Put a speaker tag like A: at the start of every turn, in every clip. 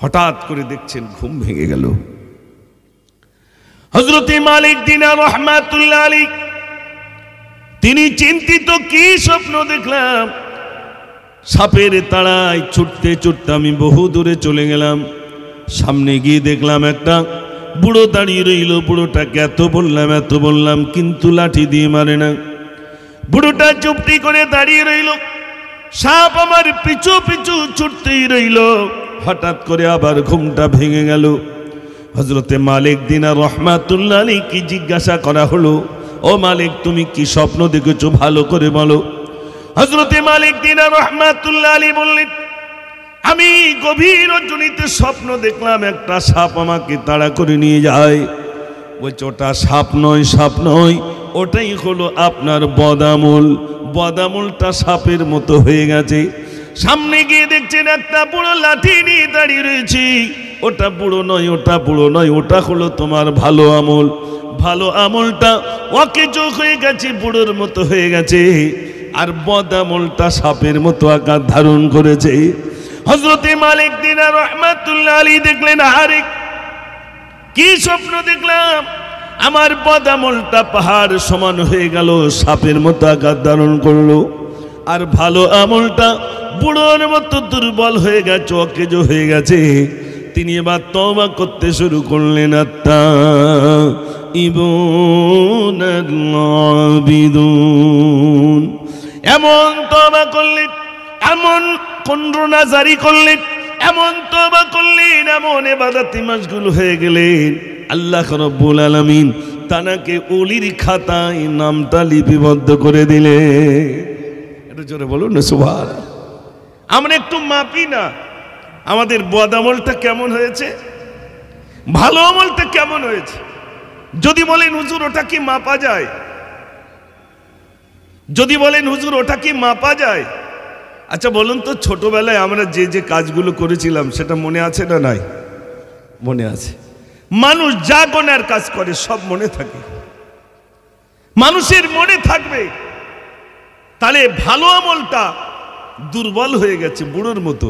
A: হঠাৎ করে দেখছেন ঘুম ভেঙে গেল। হযরতে মালিক দিনার রাহমাতুল্লাহ আলাইহি তিনি চিন্তিত, কি স্বপ্ন দেখলাম। সাপের তাড়ায় ছুটতে ছুটতে আমি বহু দূরে চলে গেলাম। সামনে গিয়ে দেখলাম একটা বুড়ো দাঁড়িয়ে রইল। বুড়োটাকে এত বললাম কিন্তু লাঠি দিয়ে মারে না। বুড়োটা চুপটি করে দাঁড়িয়ে রইল। সাপ আমার পিছু পিছু ছুটতেই রইল। হঠাৎ করে আবার ঘুমটা ভেঙে গেল। হযরতে মালিক দিনার রাহমাতুল্লাহ আলাইহি জিজ্ঞাসা করা হলো, ও মালিক তুমি কি স্বপ্ন দেখেছো, ভালো করে বলো। হযরতে মালিক দিনার রাহমাতুল্লাহ আলাইহি বললেন, আমি গভীর রজনীতে স্বপ্ন দেখলাম একটা সাপ আমাকে তাড়া করে নিয়ে যায়। বলছে ওটা সাপ নয়, ওটাই হলো আপনার বদামূল। বদামূলটা সাপের মতো হয়ে গেছে। সামনে গিয়ে দেখছেন একটা বুড়ো লাঠি নিয়ে দাঁড়িয়ে রয়েছে। ওটা বুড়ো নয়, ওটা হলো তোমার ভালো আমল। ভালো আমলটা ওকে চোখ হয়ে গেছে, বুড়োর মতো হয়ে গেছে, আর বদামলটা সাপের মতো আকার ধারণ করেছে। হযরতে মালিক দিনার রাহমাতুল্লাহ আলাইহি দেখলেন, আরে কি স্বপ্ন দেখলাম, আমার বদামলটা পাহাড় সমান হয়ে গেল, সাপের মতো আকার ধারণ করলো, আর ভালো আমলটা বুড়োর মতো দুর্বল হয়ে গেছে, অকেজো হয়ে গেছে। তিনি এবার তওবা করতে শুরু করলেন। আবিদুন এমন তওবা করলেন, এমন কন্ডনা জারি করলেন, এমন তওবা করলেন, এমন ইবাদতে মাশগুল হয়ে গেলেন, আল্লাহ রাব্বুল আলামিন তানাকে ওলির খাতায় নামটা লিপিবদ্ধ করে দিলেন। একটু জোরে বলুন না সুবহানাল্লাহ। আমরা একটু মাপি না আমাদের বদামলটা কেমন হয়েছে, ভালো আমলটা কেমন হয়েছে। যদি বলেন হুজুর ওটা কি মাপা যায়, যদি বলেন হুজুর ওটা কি মাপা যায়, আচ্ছা বলুন তো ছোটবেলায় আমরা যে যে কাজগুলো করেছিলাম সেটা মনে আছে না নাই? মনে আছে। মানুষ যা গুনার কাজ করে সব মনে থাকে, মানুষের মনে থাকবে। তাহলে ভালো আমলটা দুর্বল হয়ে গেছে বুড়োর মতো,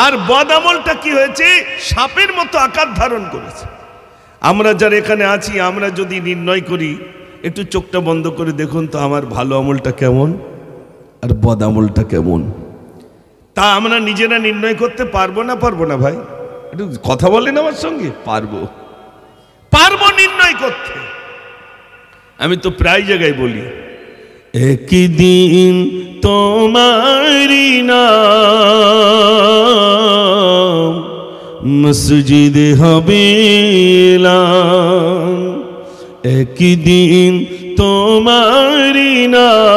A: আর বদ আমলটা কি হয়েছে, সাপের মতো আকার ধারণ করেছে। আমরা যারা এখানে আছি, আমরা যদি নির্ণয় করি, একটু চোখটা বন্ধ করে দেখুন তো আমার ভালো আমলটা কেমন আর বদ আমলটা কেমন। তা আমরা নিজেরা নির্ণয় করতে পারবো না ভাই? একটু কথা বলেন আমার সঙ্গে। পারবো নির্ণয় করতে। আমি তো প্রায় জায়গায় বলি, একদিন তোমারি নাম মসজিদে হবে এলান, একদিন তোমারি নাম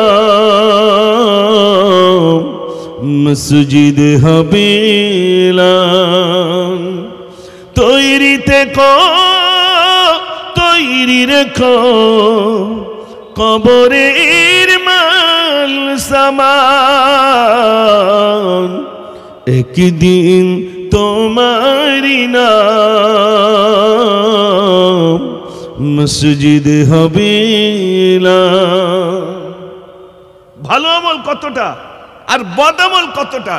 A: মসজিদে হবে এলান। তৈরি থেকো, তৈরি রেখো, কবরের মাল সামান, একদিন তোমারি নাম মসজিদে হবে না। ভালো আমল কতটা আর বদ আমল কতটা?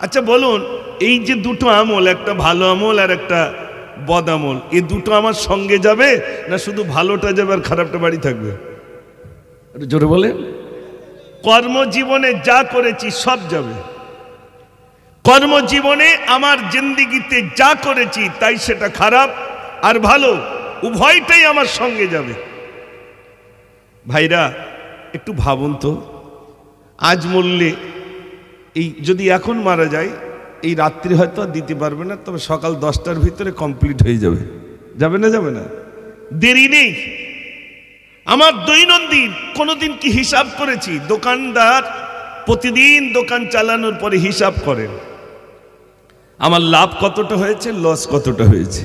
A: আচ্ছা বলুন, এই যে দুটো আমল, একটা ভালো আমল আর একটা বদ আমল, এই দুটো আমার সঙ্গে যাবে না শুধু ভালোটা যাবে আর খারাপটা বাড়ি থাকবে? একটু জোরে বলে। কর্মজীবনে যা করেছি সব যাবে। কর্মজীবনে আমার জিন্দেগিতে যা করেছি তাই সেটা খারাপ আর ভালো উভয়টাই আমার সঙ্গে যাবে। ভাইরা একটু ভাবুন তো, আজ মরলে, এই যদি এখন মারা যায়, এই রাত্রি হয়তো আর দিতে পারবে না, তবে সকাল 10টার ভিতরে কমপ্লিট হয়ে যাবে। যাবে না? দেরি নেই। আমার দৈনন্দিন কোনোদিন কি হিসাব করেছি? দোকানদার প্রতিদিন দোকান চালানোর পরে হিসাব করেন, আমার লাভ কতটা হয়েছে, লস কতটা হয়েছে।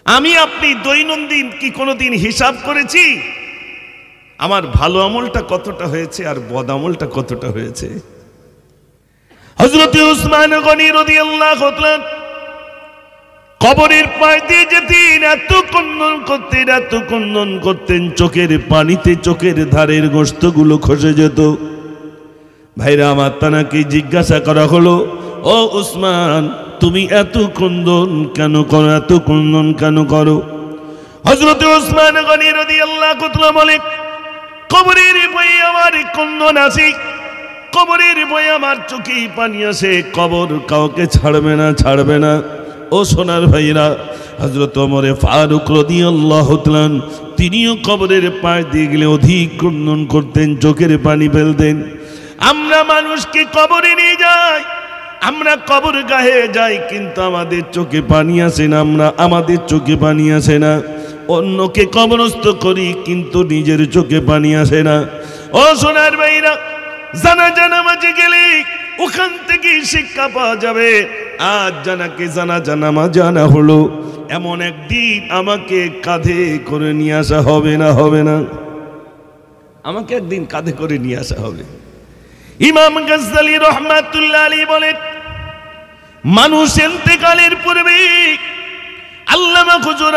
A: আমি আপনি দৈনন্দিন কি কোনোদিন হিসাব করেছি আমার ভালো আমলটা কতটা হয়েছে আর বদ আমলটা কতটা হয়েছে? হযরত উসমান গনি রাদিয়াল্লাহু তাআলা কবরের পাশ দিয়ে যেতেন, এত কন্দন করতেন, চোখের পানিতে চোখের ধারের গোশতগুলো খসে যেত। ভাইরা আমার, তানাকে জিজ্ঞাসা করা হলো, ও উসমান তুমি এত ক্রন্দন কেন করো, এত ক্রন্দন কেন করো? হযরত ওসমান গনি রাদিয়াল্লাহু তাআলা বলে, কবরের ভয়ে আমার ক্রন্দন আসে, কবরের ভয়ে আমার চোখে পানি আসে, কবর কাউকে ছাড়বে না, ছাড়বে না। ও সোনার ভাইরা, হযরত ওমর ফারুক রাদিয়াল্লাহু তাআলা তিনিও কবরের পাশ দিয়ে গেলে অধিক ক্রন্দন করতেন, চোখের পানি ফেলতেন। আমরা মানুষকে কবরে নিয়ে যাই, আমরা কবর গাহে যাই, কিন্তু আমাদের চোখে পানি আসে না, আমাদের চোখে পানি আসে না। অন্যকে কবরস্থ করি কিন্তু নিজের চোখে পানি আসে না। ও সোনার ভাইরা, জানাজা নামাজে গেলে ওখান থেকে শিক্ষা পাওয়া যাবে। আজ জানাকে জানাজা নামাজ জানা হলো, এমন একদিন আমাকে কাঁধে করে নিয়ে আসা হবে না, হবে না? আমাকে একদিন কাঁধে করে নিয়ে আসা হবে। ইমাম গাজ্জালী রাহমাতুল্লাহ আলাইহি বলেন, মানুষ ইন্তেকালের পূর্বে আল্লামা হুজুর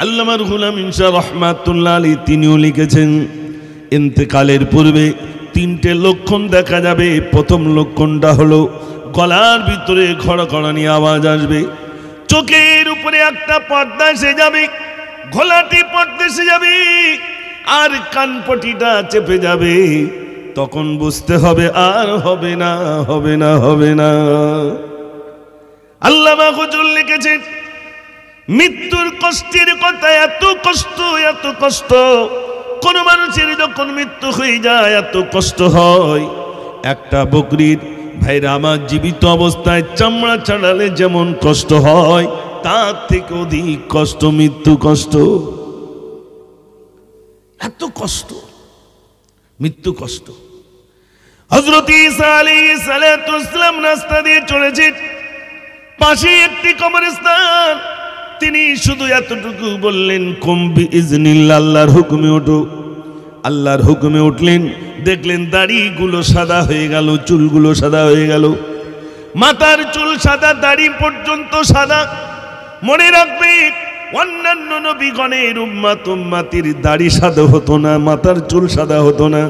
A: আল্লামা রুহুল আমিন শাহ রাহমাতুল্লাহ আলাইহি তিনিও লিখেছেন, ইন্তেকালের পূর্বে তিনটে লক্ষণ দেখা যাবে। প্রথম লক্ষণটা হলো গলার ভিতরে খড়খড়ানি আওয়াজ আসবে, চোখের উপরে একটা পর্দা এসে যাবে, ঘোলাটি পর্দা এসে যাবে, আর কানপটিটা চেপে যাবে। তখন বুঝতে হবে আর হবে না, হবে না, হবে না। আল্লামা হুজুর লিখেছেন, মৃত্যুর কষ্টের কথা, এত কষ্ট, এত কষ্ট। কোন মানুষের যখন মৃত্যু হয়ে যায় এত কষ্ট হয়। একটা বকরির ভাইরা আমার জীবিত অবস্থায় চামড়া ছাড়ালে যেমন কষ্ট হয়, তার থেকে অধিক কষ্ট মৃত্যু কষ্ট। এত কষ্ট মৃত্যু কষ্ট। হযরত ঈসা আলাইহিস সালাতু ওয়াস সালাম রাস্তা দিয়ে চলেছেন, পাশে একটি কবরস্থান। তিনি শুধু এতটুকু বললেন, কুম বিইজনিল্লাহ, আল্লাহর হুকুমে ওঠো। আল্লাহর হুকুমে উঠলেন, দেখলেন দাড়িগুলো সাদা হয়ে গেল, চুলগুলো সাদা হয়ে গেল, মাথার চুল সাদা, দাড়ি পর্যন্ত সাদা। মনে রাখবে, অন্যান্য নবীগণের উম্মতির দাড়ি সাদা হতো না, মাথার চুল সাদা হতো না।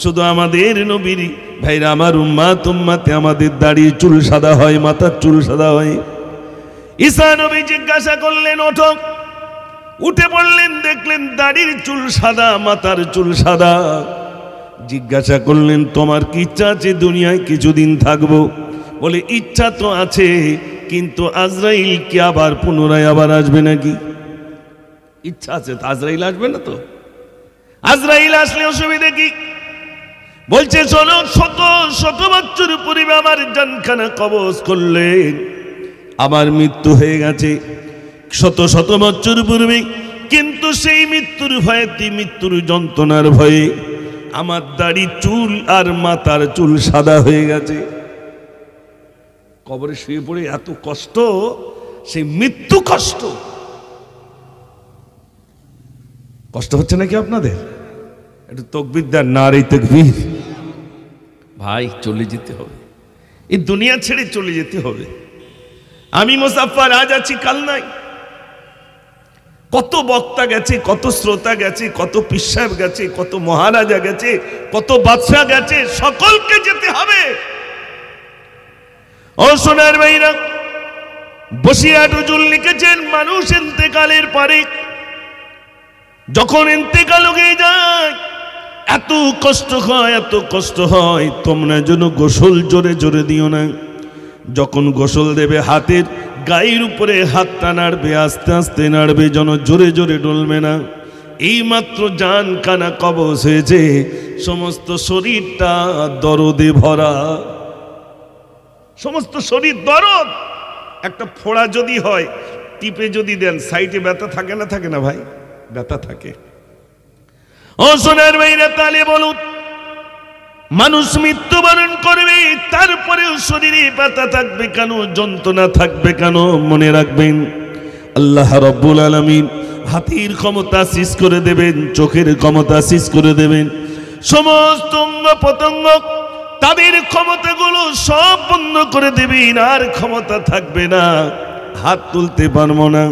A: শুধু আমাদের নবীর ভাইরা আমার উম্মতে আমাদের দাড়ি চুল সাদা হয়, মাথার চুল সাদা হয়। ঈসা নবী জিজ্ঞাসা করলেন, ওঠো। উঠে পড়লেন, দেখলেন দাড়ির চুল সাদা, মাথার চুল সাদা। জিজ্ঞাসা করলেন, তোমার কি ইচ্ছা আছে দুনিয়ায় কিছুদিন থাকবো? বলে, ইচ্ছা তো আছে, কিন্তু আজরাইল কি আবার পুনরায় আবার আসবে নাকি? ইচ্ছা আছে তো, আজরাইল আসবে না তো? আজরাইল আসলে অসুবিধা কি? বলছে, চলো, শত শত বছর পূর্বে আমার জানখানা কবজ করলেন, আমার মৃত্যু হয়ে গেছে শত শত বছর পূর্বে, কিন্তু সেই মৃত্যুর ভয়ে, মৃত্যুর যন্ত্রণার ভয়ে আমার দাড়ি চুল আর মাথার চুল সাদা হয়ে গেছে। কবরে শুয়ে পড়ে এত কষ্ট, সেই মৃত্যু কষ্ট। কষ্ট হচ্ছে নাকি আপনাদের? একটু তাকবীর দেন, নারে তাকবীর। ভাই, চলে যেতে হবে, এই দুনিয়া ছেড়ে চলে যেতে হবে। আমি মুসাফফর, আজ আছি কাল নাই। কত বক্তা গেছে, কত শ্রোতা গেছে, কত পীর সাহেব গেছে, কত মহারাজা গেছে, কত বাদশাহ গেছে, সকলকে যেতে হবে। ও সোনার ভাইরা, বসিরাট হুজুর লিখেছেন, মানুষ ইন্তেকালের পরে যখন ইন্তেকাল হয়ে যায় এত কষ্ট হয়, এত কষ্ট হয়। তোমরা যেন গোসল জোরে জোরে দিও না। যখন গোসল দেবে, হাতের গায়ের উপরে হাতটা নাড়বে, আস্তে আস্তে নাড়বে, যেন জোরে জোরে ডলবে না। এই মাত্র জান কানা কবজ হয়েছে, সমস্ত শরীরটা দরদে ভরা, সমস্ত শরীর দরদ। একটা ফোড়া যদি হয়, টিপে যদি দেন, সাইডে ব্যথা থাকে না? থাকে না ভাই? ব্যথা থাকে। ও সোনার ভাইরা, তাহলে বলুন, মানুষ মৃত্যুবরণ করবে, তারপরেও শরীরে ব্যথা থাকবে কেন, যন্ত্রণা থাকবে কেন? মনে রাখবেন, আল্লাহ রাব্বুল আলামিন হাতের ক্ষমতা শেষ করে দেবেন, চোখের ক্ষমতা শেষ করে দেবেন, সমস্ত অঙ্গ প্রত্যঙ্গ তাদের ক্ষমতাগুলো সব বন্ধ করে দেবেন, আর ক্ষমতা থাকবে না। হাত তুলতে পারবো না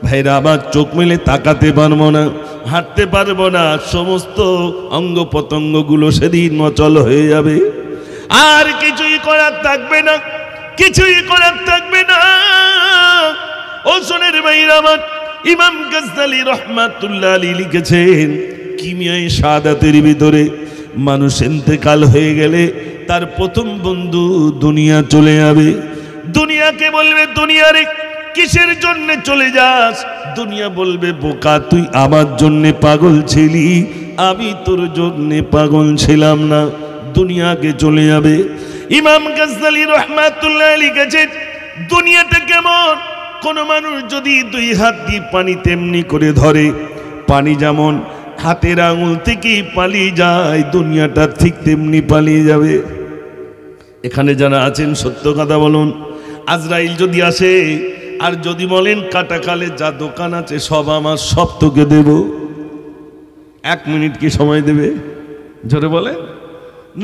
A: ভাইরা, আবার চোখ মেলে তাকাতে পারবো না, হাঁটতে পারবো না, সমস্ত অঙ্গ প্রত্যঙ্গগুলো সেদিন অচল হয়ে যাবে, আর কিছুই করার থাকবে না। কিছুই করার থাকবে না। ও সোনের ভাইরা আমার, ইমাম গাজ্জালী রহমাতুল্লাহ আলাইহি লিখেছেন, কিমিয়ায়ে শাহাদাতের ভিতরে মানুষ ইন্তেকাল হয়ে গেলে তার প্রথম বন্ধু দুনিয়া চলে যাবে। দুনিয়াকে বলবে, দুনিয়ারে কিসের জন্য চলে যাস? দুনিয়া বলবে, বোকা তুই আমার জন্য পাগল ছিলি, আমি তোর জন্য পাগল ছিলাম না। দুনিয়াকে চলে যাবে। ইমাম গাজ্জালী রহমাতুল্লাহ আলাইহি লিখেছেন, দুনিয়াটা কেমন? কোন মানুষ যদি দুই হাত দিয়ে পানি তেমনি করে ধরে, পানি যেমন হাতের আঙুল থেকে পালিয়ে যায়, দুনিয়াটা ঠিক তেমনি পালিয়ে যাবে। এখানে যারা আছেন সত্য কথা বলুন, আজরাইল যদি আসে আর যদি বলেন কাটাকালে যা দোকান আছে সব আমার, সব তোকে দেব, 1 মিনিট কি সময় দেবে? জোরে বলে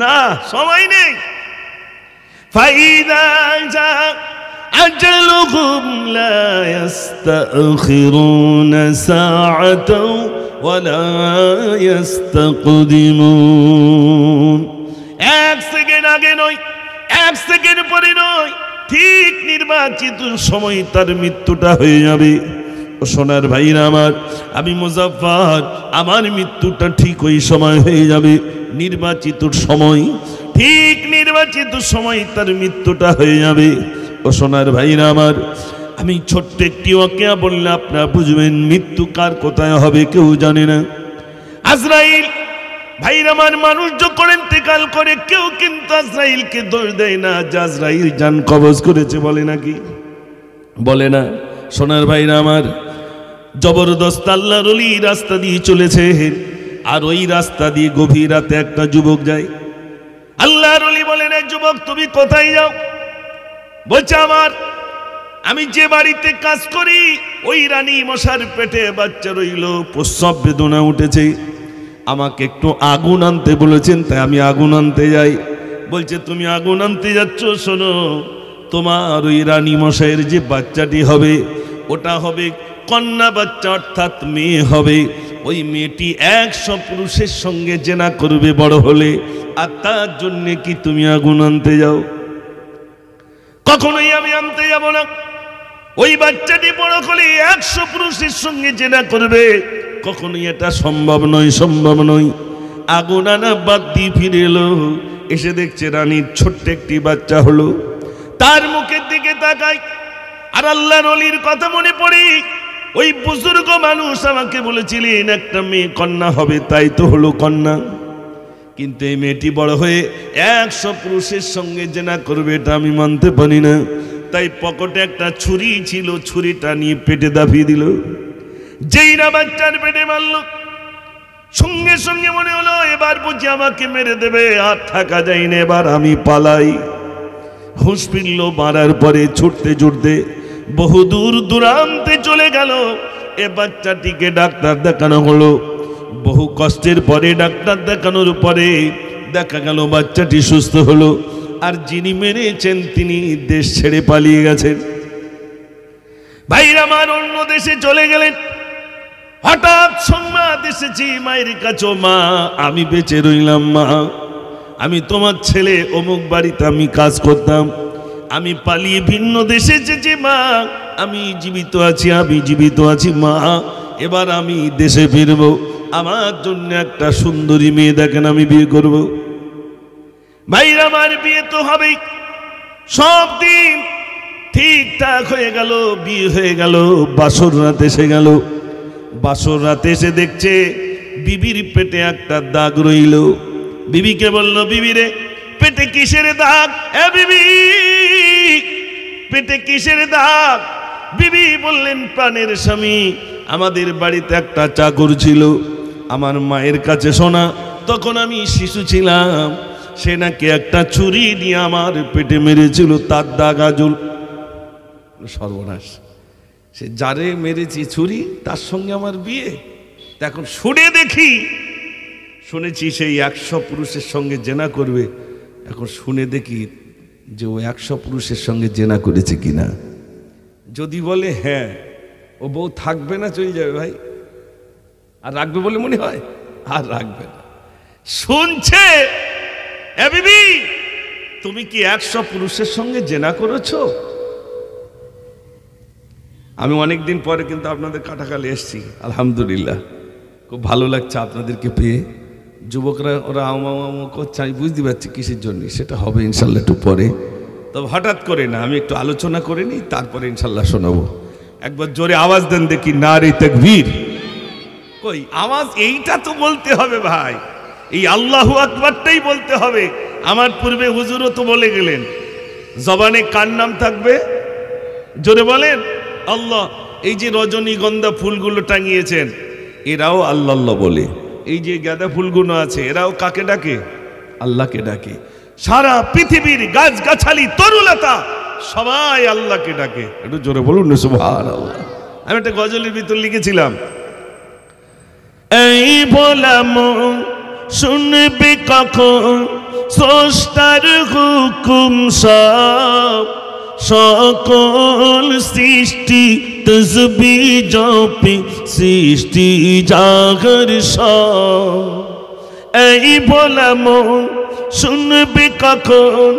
A: না, সময় নেই। ফাইদা জা আজলুহুম লা ইস্তাখিরুনা সাআতাও ওয়া লা ইস্তাকদিমুন। 1 সেকেন্ড আগে নয়, 1 সেকেন্ড পরে নয়, ঠিক নির্বাচিত সময় তার মৃত্যুটা হয়ে যাবে। ও সোনার ভাইরা আমার, আমি মুজাফফর, আমার মৃত্যুটা ঠিক ওই সময় হয়ে যাবে, নির্বাচিত সময়, ঠিক নির্বাচিত সময় তার মৃত্যুটা হয়ে যাবে। ও সোনার ভাইরা আমার, আমি ছোট্ট একটি ওয়াকিয়া বললে আপনারা বুঝবেন মৃত্যু কার কোথায় হবে কেউ জানে না। আজরাইল ভাইরা আমার, মানুষ যখন ইন্তেকাল করে কেউ কিন্তু আজরাইলকে দোষ দেয় না যে আজরাইল জান কবজ করেছে, বলে নাকি? বলে না। সোনার ভাইরা আমার, জবরদস্ত আল্লাহর ওলি রাস্তা দিয়ে চলেছে, আর ওই রাস্তা দিয়ে গভীর রাতে একটা যুবক যায়। আল্লাহর ওলি বলেন, এই যুবক তুমি কোথায় যাও? বলছে, আমি যে বাড়িতে কাজ করি ওই রানী মশার পেটে বাচ্চা রইল, প্রসব বেদনা উঠেছে, আমাকে একটু আগুন আনতে বলেছেন, তাই আমি আগুন আনতে যাই। বলছে, তুমি আগুন আনতে যাচ্ছ, শোনো, তোমার ওই রানী মশাইয়ের যে বাচ্চাটি হবে ওটা হবে কন্যা বাচ্চা, অর্থাৎ মেয়ে হবে। ওই মেয়েটি 100 পুরুষের সঙ্গে জেনা করবে বড় হলে, আর তার জন্য কি তুমি আগুন আনতে যাও? কখনোই আমি আনতে যাব না। ওই বাচ্চাটি বড় হলে 100 পুরুষের সঙ্গে জেনা করবে, কখনোই এটা সম্ভব নয়, সম্ভব নয়। আগুন আনা বাদ দিয়ে ফিরে এলো, এসে দেখছে রানীর ছোট্ট একটি বাচ্চা হলো। তার মুখের দিকে তাকাই আর আল্লাহর ওলির কথা মনে পড়ে। ওই বুজুর্গ মানুষ আমাকে বলেছিলেন একটা মেয়ে কন্যা হবে, তাই তো হলো কন্যা। কিন্তু এই মেয়েটি বড় হয়ে 100 পুরুষের সঙ্গে জেনা করবে, এটা আমি মানতে পারি না। তাই পকেটে একটা ছুরি ছিল, ছুরিটা নিয়ে পেটে দাবিয়ে দিল। যেই না বাচ্চার পেটে মারল, সঙ্গে সঙ্গে মনে হলো এবার বুঝি আমাকে মেরে দেবে, আর থাকা যায় না, এবার আমি পালাই। হুঁশ ফিরল, মারার পরে ছুটতে ছুটতে বহু দূর দূরান্তে চলে গেল। এ বাচ্চাটিকে ডাক্তার দেখানো হলো। বহু কষ্টের পরে ডাক্তার দেখানোর পরে দেখা গেল বাচ্চাটি সুস্থ হলো, আর যিনি মেরেছেন তিনি দেশ ছেড়ে পালিয়ে গেছেন। ভাইরা আমার অন্য দেশে চলে গেলেন। হঠাৎ সংবাদ এসেছি মায়ের কাছে, মা আমি বেঁচে রইলাম, মা আমি তোমার ছেলে, অমুক বাড়িতে আমি কাজ করতাম, আমি পালিয়ে ভিন্ন দেশে এসেছি, মা আমি জীবিত আছি, আমি জীবিত আছি, মা এবার আমি দেশে ফিরবো, আমার জন্য একটা সুন্দরী মেয়ে দেখেন, আমি বিয়ে করব। ভাইরা আমার বিয়ে তো হবেই। সব দিন ঠিকঠাক হয়ে গেল, বিয়ে হয়ে গেল। বাসর রাত এসে গেল। বাসর রাতে এসে দেখছে বিবির পেটে একটা দাগ রইল। বিবিকে বলল, বিবি রে পেটে কিসের দাগ? এ বিবি পেটে কিসের দাগ? বিবি বললেন, প্রাণের স্বামী আমাদের বাড়িতে একটা চাকর ছিল, আমার মায়ের কাছে শোনা, তখন আমি শিশু ছিলাম, সে নাকি একটা ছুরি নিয়ে আমার পেটে মেরেছিল, তার দাগ আজল। সর্বনাশ, সে যারে মেরেছি ছুরি তার সঙ্গে আমার বিয়ে। এখন শুনে দেখি, শুনেছি সেই 100 পুরুষের সঙ্গে জেনা করবে, এখন শুনে দেখি যে ও 100 পুরুষের সঙ্গে জেনা করেছে কিনা। যদি বলে হ্যাঁ, ও বউ থাকবে না, চলে যাবে ভাই। আর রাখবে বলে মনে হয়? আর রাখবে না। শুনছে, এ বিবি তুমি কি 100 পুরুষের সঙ্গে জেনা করেছো? আমি অনেকদিন পরে কিন্তু আপনাদের কাটাখালি এসেছি, আলহামদুলিল্লাহ খুব ভালো লাগছে আপনাদেরকে পেয়ে। যুবকরা ওরা আমা করছে, আমি বুঝতে পারছি কিসের জন্য, সেটা হবে ইনশাল্লাহ একটু পরে। তবে হঠাৎ করে না, আমি একটু আলোচনা করে নিই, তারপরে ইনশাল্লাহ শোনাবো। একবার জোরে আওয়াজ দেন দেখি, নারে তাকবীর। কই আওয়াজ এইটা তো বলতে হবে ভাই, এই আল্লাহু আকবারটাই বলতে হবে। আমার পূর্বে হুজুরও তো বলে গেলেন, জবানে কার নাম থাকবে? জোরে বলেন আল্লাহ। এই যে রজনীগন্ধা ফুলগুলো টাঙিয়েছেন, এরাও আল্লাহ আল্লাহ বলে। এই যে গাঁদা ফুলগুলো আছে, এরাও কাকে ডাকে? আল্লাহকে ডাকে। সারা পৃথিবীর গাছগাছালি তরুলতা সবাই আল্লাহকে ডাকে। একটু জোরে বলুন না সুবহানাল্লাহ। আমি একটা গজলের ভিতর লিখেছিলাম, এই বলাম শুনবে কখন স্রষ্টার হুকুম সব, সকল সৃষ্টি তসবিহ জপে সৃষ্টি জাগর সব। এই বলাম শুনবে কখন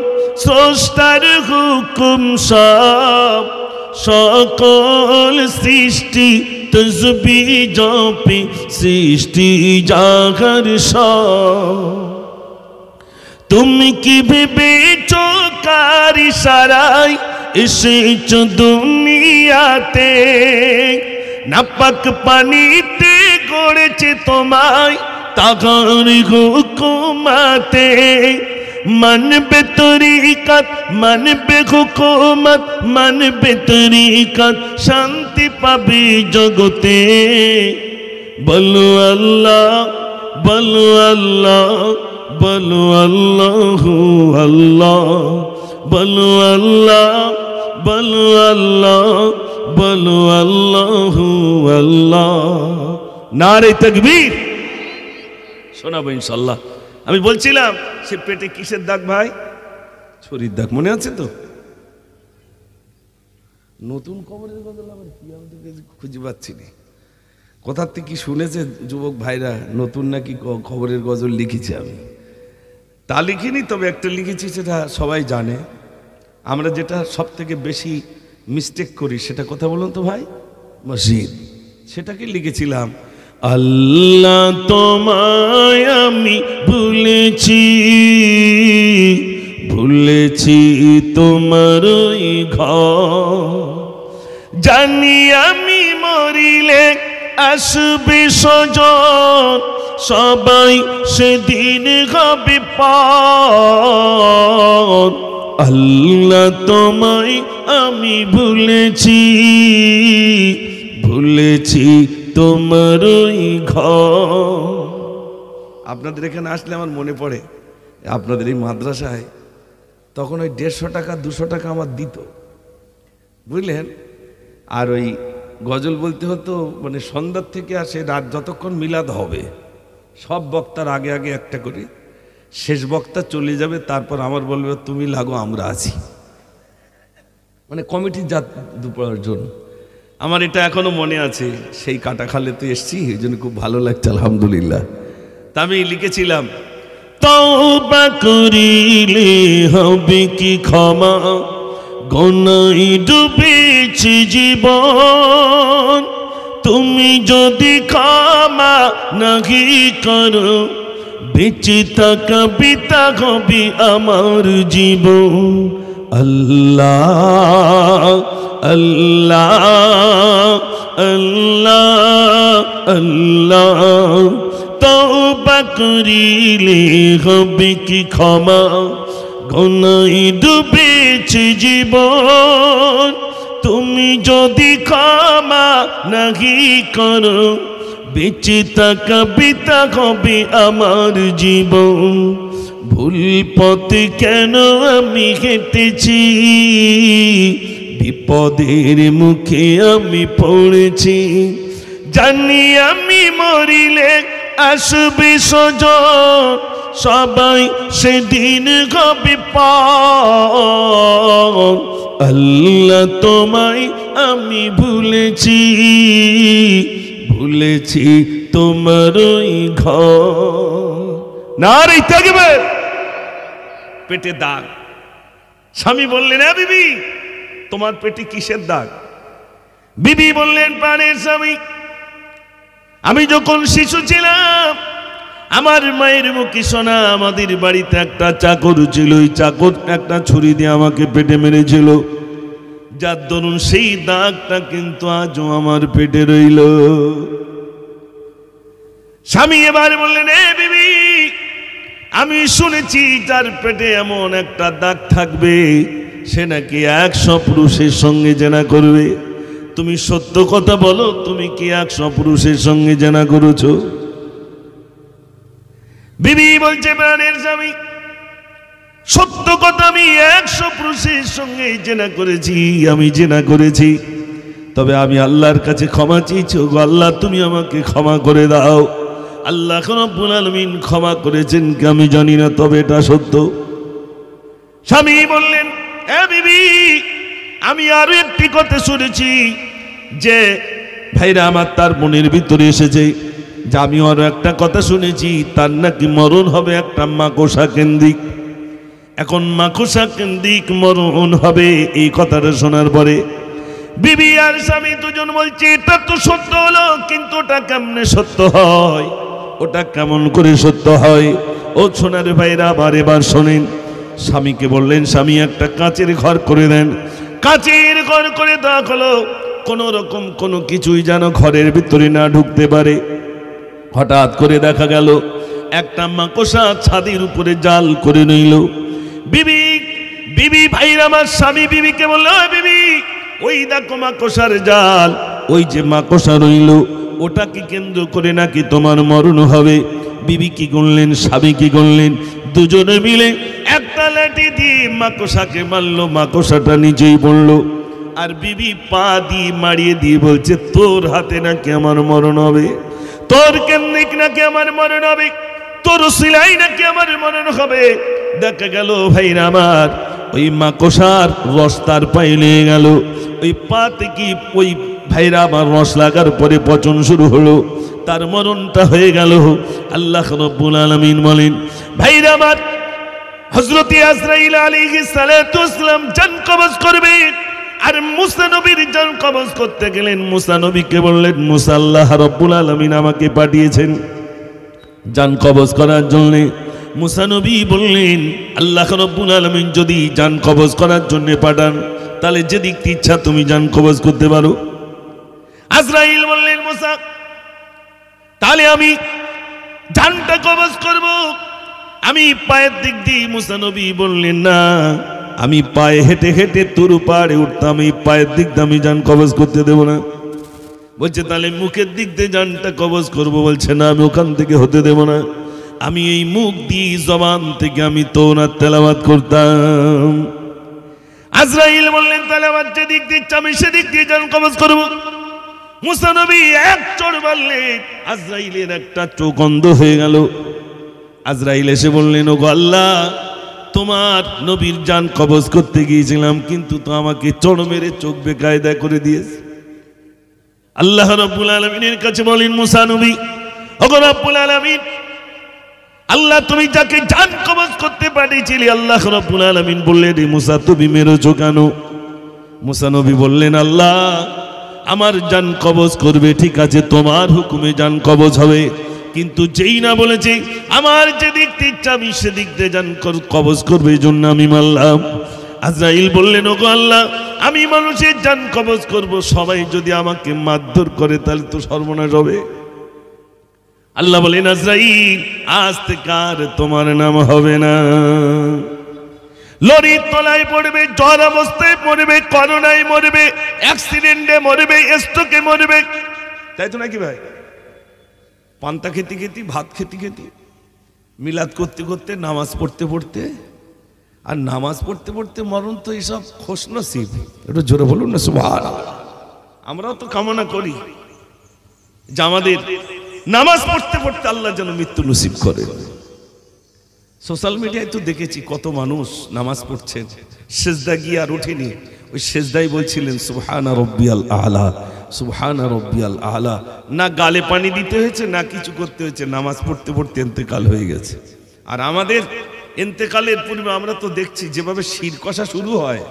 A: স্রষ্টার হুকুম সব, সকল সৃষ্টি তসবিহ জপে সৃষ্টি জাগর সব। তুমি কি ভেবেছো কার ইশারায় এসেছো দুনিয়াতে? নাপাক পানিতে গড়েছে তোমায় তাগার হুকুমাতে। মানবে তরিকাত, মানবে হুকুমত, মানবে তরিকাত, শান্তি পাবে জগতে। বলো আল্লাহ, বলো আল্লাহ, বলো আল্লাহু আল্লাহ, বলো আল্লাহ, বলো আল্লাহ, বলো আল্লাহু আল্লাহ। নারে তাকবীর। শোনাবো ইনশাল্লাহ। আমি বলছিলাম সে পেটে কিসের দাগ ভাই? ছুরির দাগ, মনে আছে তো? নতুন খবরের বদল আবার কি আমাদেরকে খুঁজে পাচ্ছি না। কোথার থেকে কি শুনেছে যুবক ভাইরা, নতুন নাকি খবরের গজল লিখেছি আমি? তা লিখিনি, তবে একটা লিখেছি, সেটা সবাই জানে। আমরা যেটা সব থেকে বেশি মিস্টেক করি সেটা কথা বলুন তো ভাই, মসজিদ। সেটাকে লিখেছিলাম, আল্লাহ তোমায় আমি ভুলেছি, ভুলেছি তোমার ওই ঘর। জানি আমি মরিলে আসবে স্বজন, সবাই সেদিন হবে পর। আল্লাহ তোমায় আমি ভুলেছি, ভুলেছি তোমার ওই ঘর। আপনাদের এখানে আসলে আমার মনে পড়ে, আপনাদের এই মাদ্রাসায় তখন ওই 150 টাকা 200 টাকা আমার দিত, বুঝলেন। আর ওই গজল বলতে হতো, মানে সন্ধ্যার থেকে আসে রাত যতক্ষণ মিলাদ হবে, সব বক্তার আগে আগে একটা করে, শেষ বক্তা চলে যাবে, তারপর আমার বলবে তুমি লাগো আমরা আছি, মানে কমিটির যা দুপুরের জন্য। আমার এটা এখনো মনে আছে, সেই কাটাখালেতে এসছি, এই জন্য খুব ভালো লাগছে আলহামদুলিল্লাহ। তা আমি লিখেছিলাম, তওবা করিলে হবে কি ক্ষমা, গুনাহে ডুবেছে জীবন। তুমি যদি ক্ষমা নাহি করো, বেঁচে থাকা বিতা হবে আমার জীবন। আল্লাহ আল্লাহ আল্লাহ আল্লাহ, তওবা করিলে হবে কি ক্ষমা, গুনাহে ডুবেছে জীবন। তুমি যদি ক্ষমা নাহি করো, বেঁচে থাকা বিতা হবে আমার জীবন। ভুল পথে কেন আমি হেঁটেছি, বিপদের মুখে আমি পড়েছি। জানি আমি মরিলে আসবে স্বজন, সবাই সেদিন হবে পর। আল্লাহ তোমায় আমি ভুলেছি, ভুলেছি তোমার ওই ঘর। নারে তাকবীর। পেটে দাগ, স্বামী বললেন, হ্যাঁ বিবি, তোমার পেটে কিসের দাগ? বিবি বললেন, প্রাণের স্বামী, আমি যখন শিশু ছিলাম আমার মায়ের মুখে শোনা আমাদের বাড়িতে একটা চাকর ছিল, ওই চাকর একটা ছুরি দিয়ে আমাকে পেটে মেরেছিল, যার দরুন সেই দাগটা কিন্তু আজও আমার পেটে রইল। স্বামী এবার বললেন, এ বিবি, আমি শুনেছি যার পেটে এমন একটা দাগ থাকবে সে নাকি 100 পুরুষের সঙ্গে জেনা করবে। তুমি সত্য কথা বলো, তুমি কি 100 পুরুষের সঙ্গে জেনা করেছো? বিবি বলছে, প্রাণের স্বামী, সত্য কথা, আমি 100 পুরুষের সঙ্গে জেনা করেছি, আমি জেনা করেছি। তবে আমি আল্লাহর কাছে ক্ষমা চেয়েছি, গো আল্লাহ তুমি আমাকে ক্ষমা করে দাও। আল্লাহ রাব্বুল আলামিন ক্ষমা করেছেন কি আমি জানি না, তবে এটা সত্য। স্বামী বললেন, হ্যাঁ বিবি, আমি আরো একটি কথা শুনেছি যে ভাইরা আমার, তার মনের ভিতরে এসেছে যে আমি আরো একটা কথা শুনেছি, তার নাকি মরণ হবে একটা মাকড়সা কেন্দ্রিক। এখন মাকড়সা কেন্দ্রিক মরণ হবে, এই কথাটা শোনার পরে বিবি আর স্বামী দুজন বলছে, এটা তো সত্য হলো, কিন্তু ওটা কেমনে সত্য হয়, ওটা কেমন করে সত্য হয়? ও সোনার ভাইরা, আবার এবার শোনেন। স্বামীকে বললেন, স্বামী একটা কাচের ঘর করে দেন। কাচের ঘর করে দেওয়া হলো, কোনো রকম কোনো কিছুই যেন ঘরের ভিতরে না ঢুকতে পারে। হঠাৎ করে দেখা গেল একটা মাকড়সা ছাদের উপরে জাল করে নিল। বিবি ভাইরা আমার, স্বামী বিবিকে বলল, বিবি, ওই দেখো মাকড়সার জাল, ওই যে মাকড়সা রইল, ওটাকে কেন্দ্র করে নাকি তোমার মরণ হবে। বিবি কি করলেন, স্বামী কি করলেন, দুজনে মিলে একটা লাঠি দিয়ে মাকড়সাকে মারলো, মাকড়সাটা নিচেই পড়লো। আর বিবি পা দিয়ে মারিয়ে দিয়ে বলছে, তোর হাতে নাকি আমার মরণ হবে, তোর কেন্দ্রিক নাকি আমার মরণ হবে, তোর সিলাই নাকি আমার মরণ হবে। দেখা গেল ভাইরা আমার, ওই মাকড়সার রস তার পায়ে লেগে গেল, ওই পা থেকে ওই ভাইরা আমার রস লাগার পরে পচন শুরু হলো, তার মরণটা হয়ে গেল। আল্লাহ রাব্বুল আলামিন বলেন, ভাইরা আমার, হযরত আজরাইল আলাইহিস সালাতু ওয়াস সালাম জান কবজ করবে, আর মুসা নবীর জান কবজ করতে গেলেন। মুসা নবীকে বললেন, মুসা, আল্লাহ রাব্বুল আলামিন আমাকে পাঠিয়েছেন জান কবজ করার জন্য। মুসা নবী বললেন, আল্লাহ রাব্বুল আলামিন যদি জান কবজ করার জন্য পাঠান, তাহলে যেদিক ইচ্ছা তুমি জান কবজ করতে পারো। আজরাইল বললেন, মুসা, তাহলে আমি জানটা কবজ করব, আমি পায়ের দিক দিয়ে। মুসা নবী বললেন, না, আমি পায়ে হেঁটে হেঁটে তুরু পাড়ে উঠতাম, এই পায়ের দিক দিয়ে আমি জান কবজ করতে দেব না। বলছে, তাহলে মুখের দিক দিয়ে জানটা কবজ করব। বলছে, না, আমি ওখান থেকে হতে দেব না, আমি এই মুখ দিয়ে জবান থেকে আমি তাওরাত তেলাওয়াত করতাম। আজরাইল বললেন, তাহলে আমার যেদিক দিয়ে ইচ্ছা আমি সেদিক দিয়ে জান কবজ করব। মুসা নবী এক চড় মারলেন, আজরাইলের একটা চোখ অন্ধ হয়ে গেল। আজরাইল এসে বললেন, ওগো আল্লাহ, তোমার নবীর জান কবজ করতে গিয়েছিলাম, কিন্তু তো আমাকে চড় মেরে চোখ বেকায়দা করে দিয়েছে। আল্লাহ রাব্বুল আলামিনের কাছে বলেন, মুসা নবী, ওগো রাব্বুল আলামিন, আল্লাহ তুমি যাকে জান কবজ করতে পাঠিয়েছিলে, আল্লাহ রাব্বুল আলামিন বললেন, মুসা তুমি মেরেছো কেন? মুসা নবী বললেন, আল্লাহ আমার জান কবজ করবে, ঠিক আছে, তোমার হুকুমে জান কবজ হবে, কিন্তু যেই না বলেছে আমার যেদিক ইচ্ছা আমি সেদিক দিয়ে জান কবজ করবে, এই জন্য আমি মারলাম। আজরাইল বললেন, ওগো আল্লাহ, আমি মানুষের জান কবজ করব, সবাই যদি আমাকে মারধর করে তাহলে তো সর্বনাশ হবে। আল্লাহ বলেন, আজরাইল, আজ থেকে আর তোমার নাম হবে না। লরির তলায় পড়বে, জ্বর অবস্থায় মরবে, করোনায় মরবে, অ্যাক্সিডেন্টে মরবে, স্ট্রোকে মরবে, তাই তো নাকি ভাই? পান্তা খেতে খেতে, ভাত খেতে খেতে, মিলাদ করতে করতে, নামাজ পড়তে পড়তে, আর নামাজ পড়তে পড়তে মরণ তো এইসব খুশনসিব। একটু জোরে বলুন না সুবহানাল্লাহ। আমরাও তো কামনা করি যে আমাদের নামাজ পড়তে পড়তে আল্লাহ যেন মৃত্যু নসিব করে। সোশ্যাল মিডিয়ায় তো দেখেছি কত মানুষ নামাজ পড়ছেন, সেজদা গিয়ে আর ওঠেনি, ওই সেজদাই বলছিলেন সুবহানা রব্বিয়াল আলা, সুবহানা রব্বিয়াল আলা। না গালে পানি দিতে হয়েছে, না কিছু করতে হয়েছে, নামাজ পড়তে পড়তে ইন্তেকাল হয়ে গেছে। আর আমাদের ইন্তেকালের পূর্বে আমরা তো দেখছি যেভাবে শির কষা শুরু হয়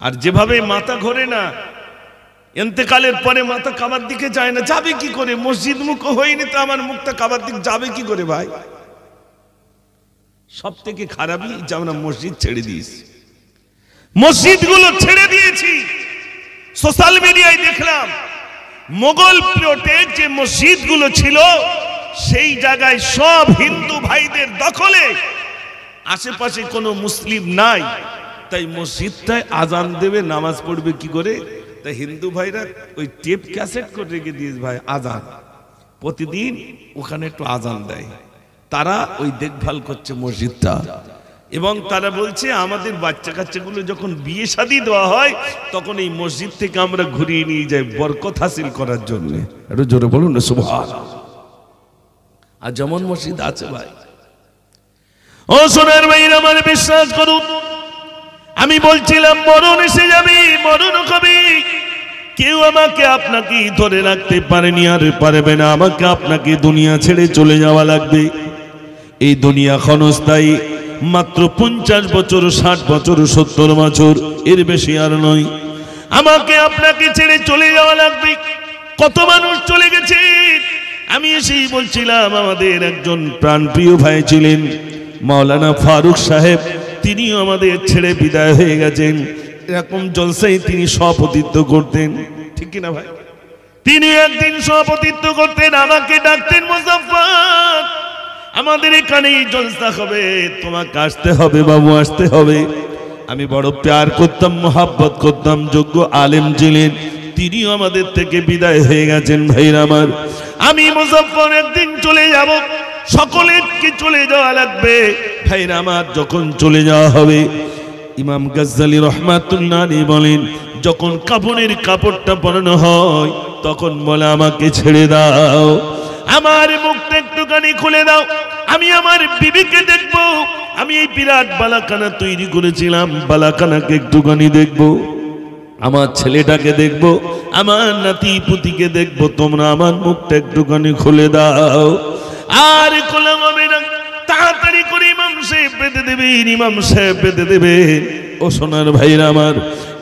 A: আর যেভাবে মাথা ঘোরে না, ইন্তেকালের পরে মাথা কাবার দিকে যায় না। যাবে কি করে? মসজিদ মুখ হয়নি তো আমার মুখটা কাবার দিকে যাবে কি করে ভাই? সব থেকে খারাপই যে আমরা মসজিদ ছেড়ে দিয়েছি, মসজিদগুলো ছেড়ে দিয়েছি। সোশ্যাল মিডিয়ায় দেখলাম মোগল পিরিয়ডে যে মসজিদগুলো ছিল সেই জায়গায় সব হিন্দু ভাইদের দখলে, আশেপাশে কোনো মুসলিম নাই, তাই মসজিদটায় আজান দেবে, নামাজ পড়বে কি করে? তাই হিন্দু ভাইরা ওই টেপ ক্যাসেট করে রেখে দিয়েছে ভাই, আজান প্রতিদিন ওখানে একটু আজান দেয়। তারা ওই দেখভাল করছে মসজিদটা, এবং তারা বলছে আমাদের বাচ্চা কাচ্চাগুলো যখন বিয়ে শাদী দেওয়া হয় তখন এই মসজিদ থেকে আমরা ঘুরিয়ে নিয়ে যাই বরকত হাসিল করার জন্য। একটু জোরে বলুন না সুবহানাল্লাহ। আর যেমন মসজিদ আছে ভাই, ও সোনার ভাইরা আমার বিশ্বাস করুন, আমি বলছিলাম মরণ এসে যাবে, মরণ হবে, কেউ আমাকে আপনাকে ধরে রাখতে পারেনি আর পারবে না। আমাকে আপনাকে দুনিয়া ছেড়ে চলে যাওয়া লাগবে। এই দুনিয়া ক্ষণস্থায়ী, মাত্র 50 বছর, 60 বছর, 70 বছর, এর বেশি আর নয়। আমাকে আপনাকে ছেড়ে চলে যাওয়া লাগবে। কত মানুষ চলে গেছে। আমি এসেই বলছিলাম আমাদের একজন প্রাণপ্রিয় ভাই ছিলেন মাওলানা ফারুক সাহেব, তিনিও আমাদের ছেড়ে বিদায় হয়ে গেছেন। এরকম জলসায় তিনি সভাপতিত্ব করতেন, ঠিক কিনা ভাই? তিনি একদিন সভাপতিত্ব করতেন, আমাকে ডাকতেন, মুজাফফর আমাদের এখানে জলসা হবে, তোমাকে আসতে হবে বাবু, আসতে হবে। আমি বড় প্যার করতাম, মোহাব্বত করতাম, যোগ্য আলেম ছিলেন, তিনিও আমাদের থেকে বিদায় হয়ে গেছেন। ভাইরা আমার, আমি মুজাফফর একদিন চলে যাব, সকলেরকে চলে যাওয়া লাগবে। ভাইরা আমার, যখন চলে যাওয়া হবে, ইমাম গাজ্জালি রহমাতুল্লাহ আলাইহি বলেন, যখন কাফনের কাপড়টা পরানো হয় তখন বলে আমাকে ছেড়ে দাও, আমার মুখটা একটুখানি খুলে দাও, আমি আমার বিবিকে দেখব। আমি এই বিরাট বালাখানা তৈরি করেছিলাম, বালাখানাকে একটুখানি দেখব, আমার ছেলেটাকে দেখব, আমার নাতি পুতিকে দেখব, তোমরা আমার মুখটা একটুখানি খুলে দাও। আর খোলা হবে না, তাড়াতাড়ি করে ইমাম সাহেব বেঁধে দেবেন, ইমাম সাহেব বেঁধে দেবেন। ও সোনার ভাইরা আমার,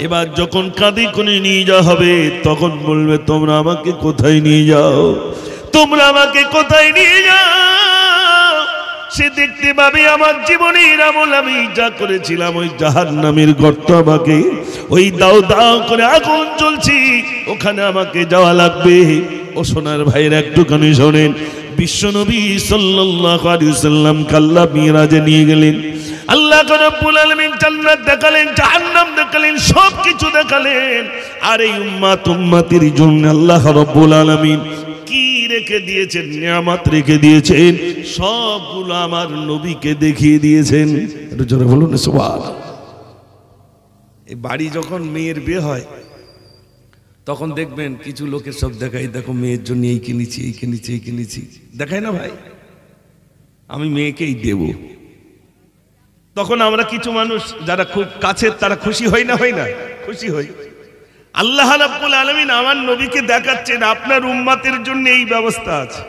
A: এবার যখন কাঁধে করে নিয়ে যাওয়া হবে তখন বলবে তোমরা আমাকে কোথায় নিয়ে যাও, তোমরা আমাকে কোথায় নিয়ে যাও। সে দেখতে পাবে আমার জীবনের আমল আমি যা করেছিলাম, ওই জাহান্নামের গর্ত, আমাকে ওই দাও দাও করে আগুন জ্বলছি, ওখানে আমাকে যাওয়া লাগবে। ও সোনার ভাইরা একটুখানি শোনেন, বিশ্বনবী সাল্লাল্লাহু আলাইহি ওয়াসাল্লাম আল্লাহ মিরাজে নিয়ে গেলেন। আল্লাহ রাব্বুল আলামিন জান্নাত দেখালেন, জাহান্নাম দেখালেন, সবকিছু দেখালেন। আর এই উম্মতির জন্য আল্লাহ রাব্বুল আলামিন কি রেখে দিয়েছেন? নিয়ামত রেখে দিয়েছেন, সবগুলো আমার নবীকে দেখিয়ে দিয়েছেন। একটু জোরে বলুন না সুবহানাল্লাহ। এই বাড়ি যখন মেয়ের বিয়ে হয় তখন দেখবেন কিছু লোকের সব দেখাই, দেখো মেয়ের জন্য এই কিনেছি, এই কিনেছি, এই কিনেছি, দেখায় না ভাই, আমি মেয়েকেই দেব। তখন আমরা কিছু মানুষ যারা খুব কাছের তারা খুশি হই না, হই না? খুশি হই। আল্লাহ রাব্বুল আলামিন আমার নবীকে দেখাচ্ছেন আপনার উম্মতের জন্য এই ব্যবস্থা আছে।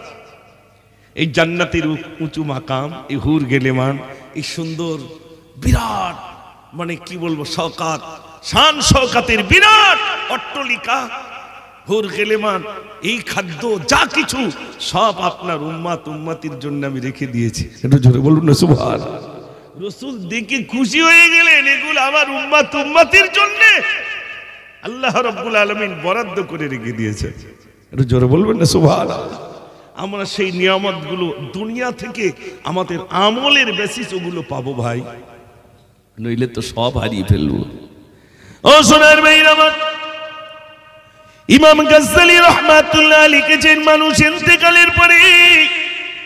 A: এই জান্নাতের উঁচু মাকাম, এই হুর গেলেমান, এই সুন্দর বিরাট, মানে কি বলবো, শওকাত, শান শওকাতের বিরাট অট্টালিকা, হুর গেলেমান, এই খাদ্য যা কিছু সব আপনার উম্মতির জন্য আমি রেখে দিয়েছি। একটু জোরে বলুন না সুবহানাল্লাহ। রাসূল দেখে খুশি হয়ে গেলেন, এগুলো আমার উম্মতির জন্য আল্লাহ রাব্বুল আলামিন বরাদ্দ করে রেখে দিয়েছে। একটু জোরে বলবেন না সুবহানাল্লাহ। আমরা সেই নিয়ামতগুলো দুনিয়া থেকে আমাদের আমলের বেসিস ওগুলো পাবো ভাই, নইলে তো সব হারিয়ে ফেলবো। ও সোনার ভাইরা আমার, ইমাম গাজ্জালি রাহমাতুল্লাহ আলাইহি লিখেছেন, মানুষ ইন্তেকালের পরে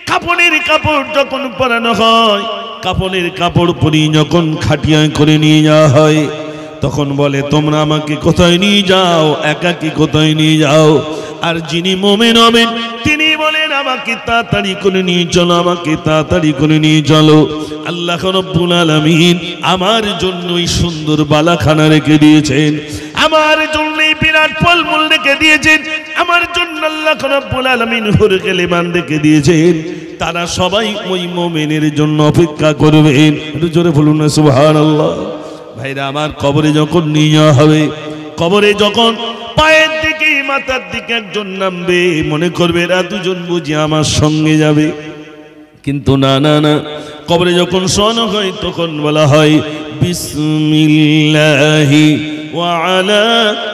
A: কাফনের কাপড় যখন পরানো হয়, কাফনের কাপড় পরিয়ে যখন খাটিয়ায় করে নিয়ে যাওয়া হয় তখন বলে তোমরা আমাকে কোথায় নিয়ে যাও, একাকী কোথায় নিয়ে যাও। আর যিনি মুমিন হবেন তিনি বলেন আমাকে তাড়াতাড়ি করে নিয়ে চলো, আমাকে তাড়াতাড়ি করে নিয়ে চলো। আল্লাহ রাব্বুল আলামিন আমার জন্য এই সুন্দর বালাখানা রেখে দিয়েছেন, আমার জন্য এই বিরাট ফলমূল রেখে দিয়েছেন, আমার জন্য আল্লাহ রাব্বুল আলামিন হুর গেলেমান রেখে দিয়েছেন। তারা সবাই ওই মুমিনের জন্য অপেক্ষা করবেন। একটু জোরে বলুন না সুবহানাল্লাহ। ভাইরা আমার, কবরে যখন নিয়ে যাওয়া হবে, কবরে যখন পায়ের দিকে মাথার দিকে একজন নামবে, মনে করবে এরা দুজন বুঝি আমার সঙ্গে যাবে, কিন্তু না না না, কবরে যখন শোয়ানো হয় তখন বলা হয় বিসমিল্লাহি ওয়া আলা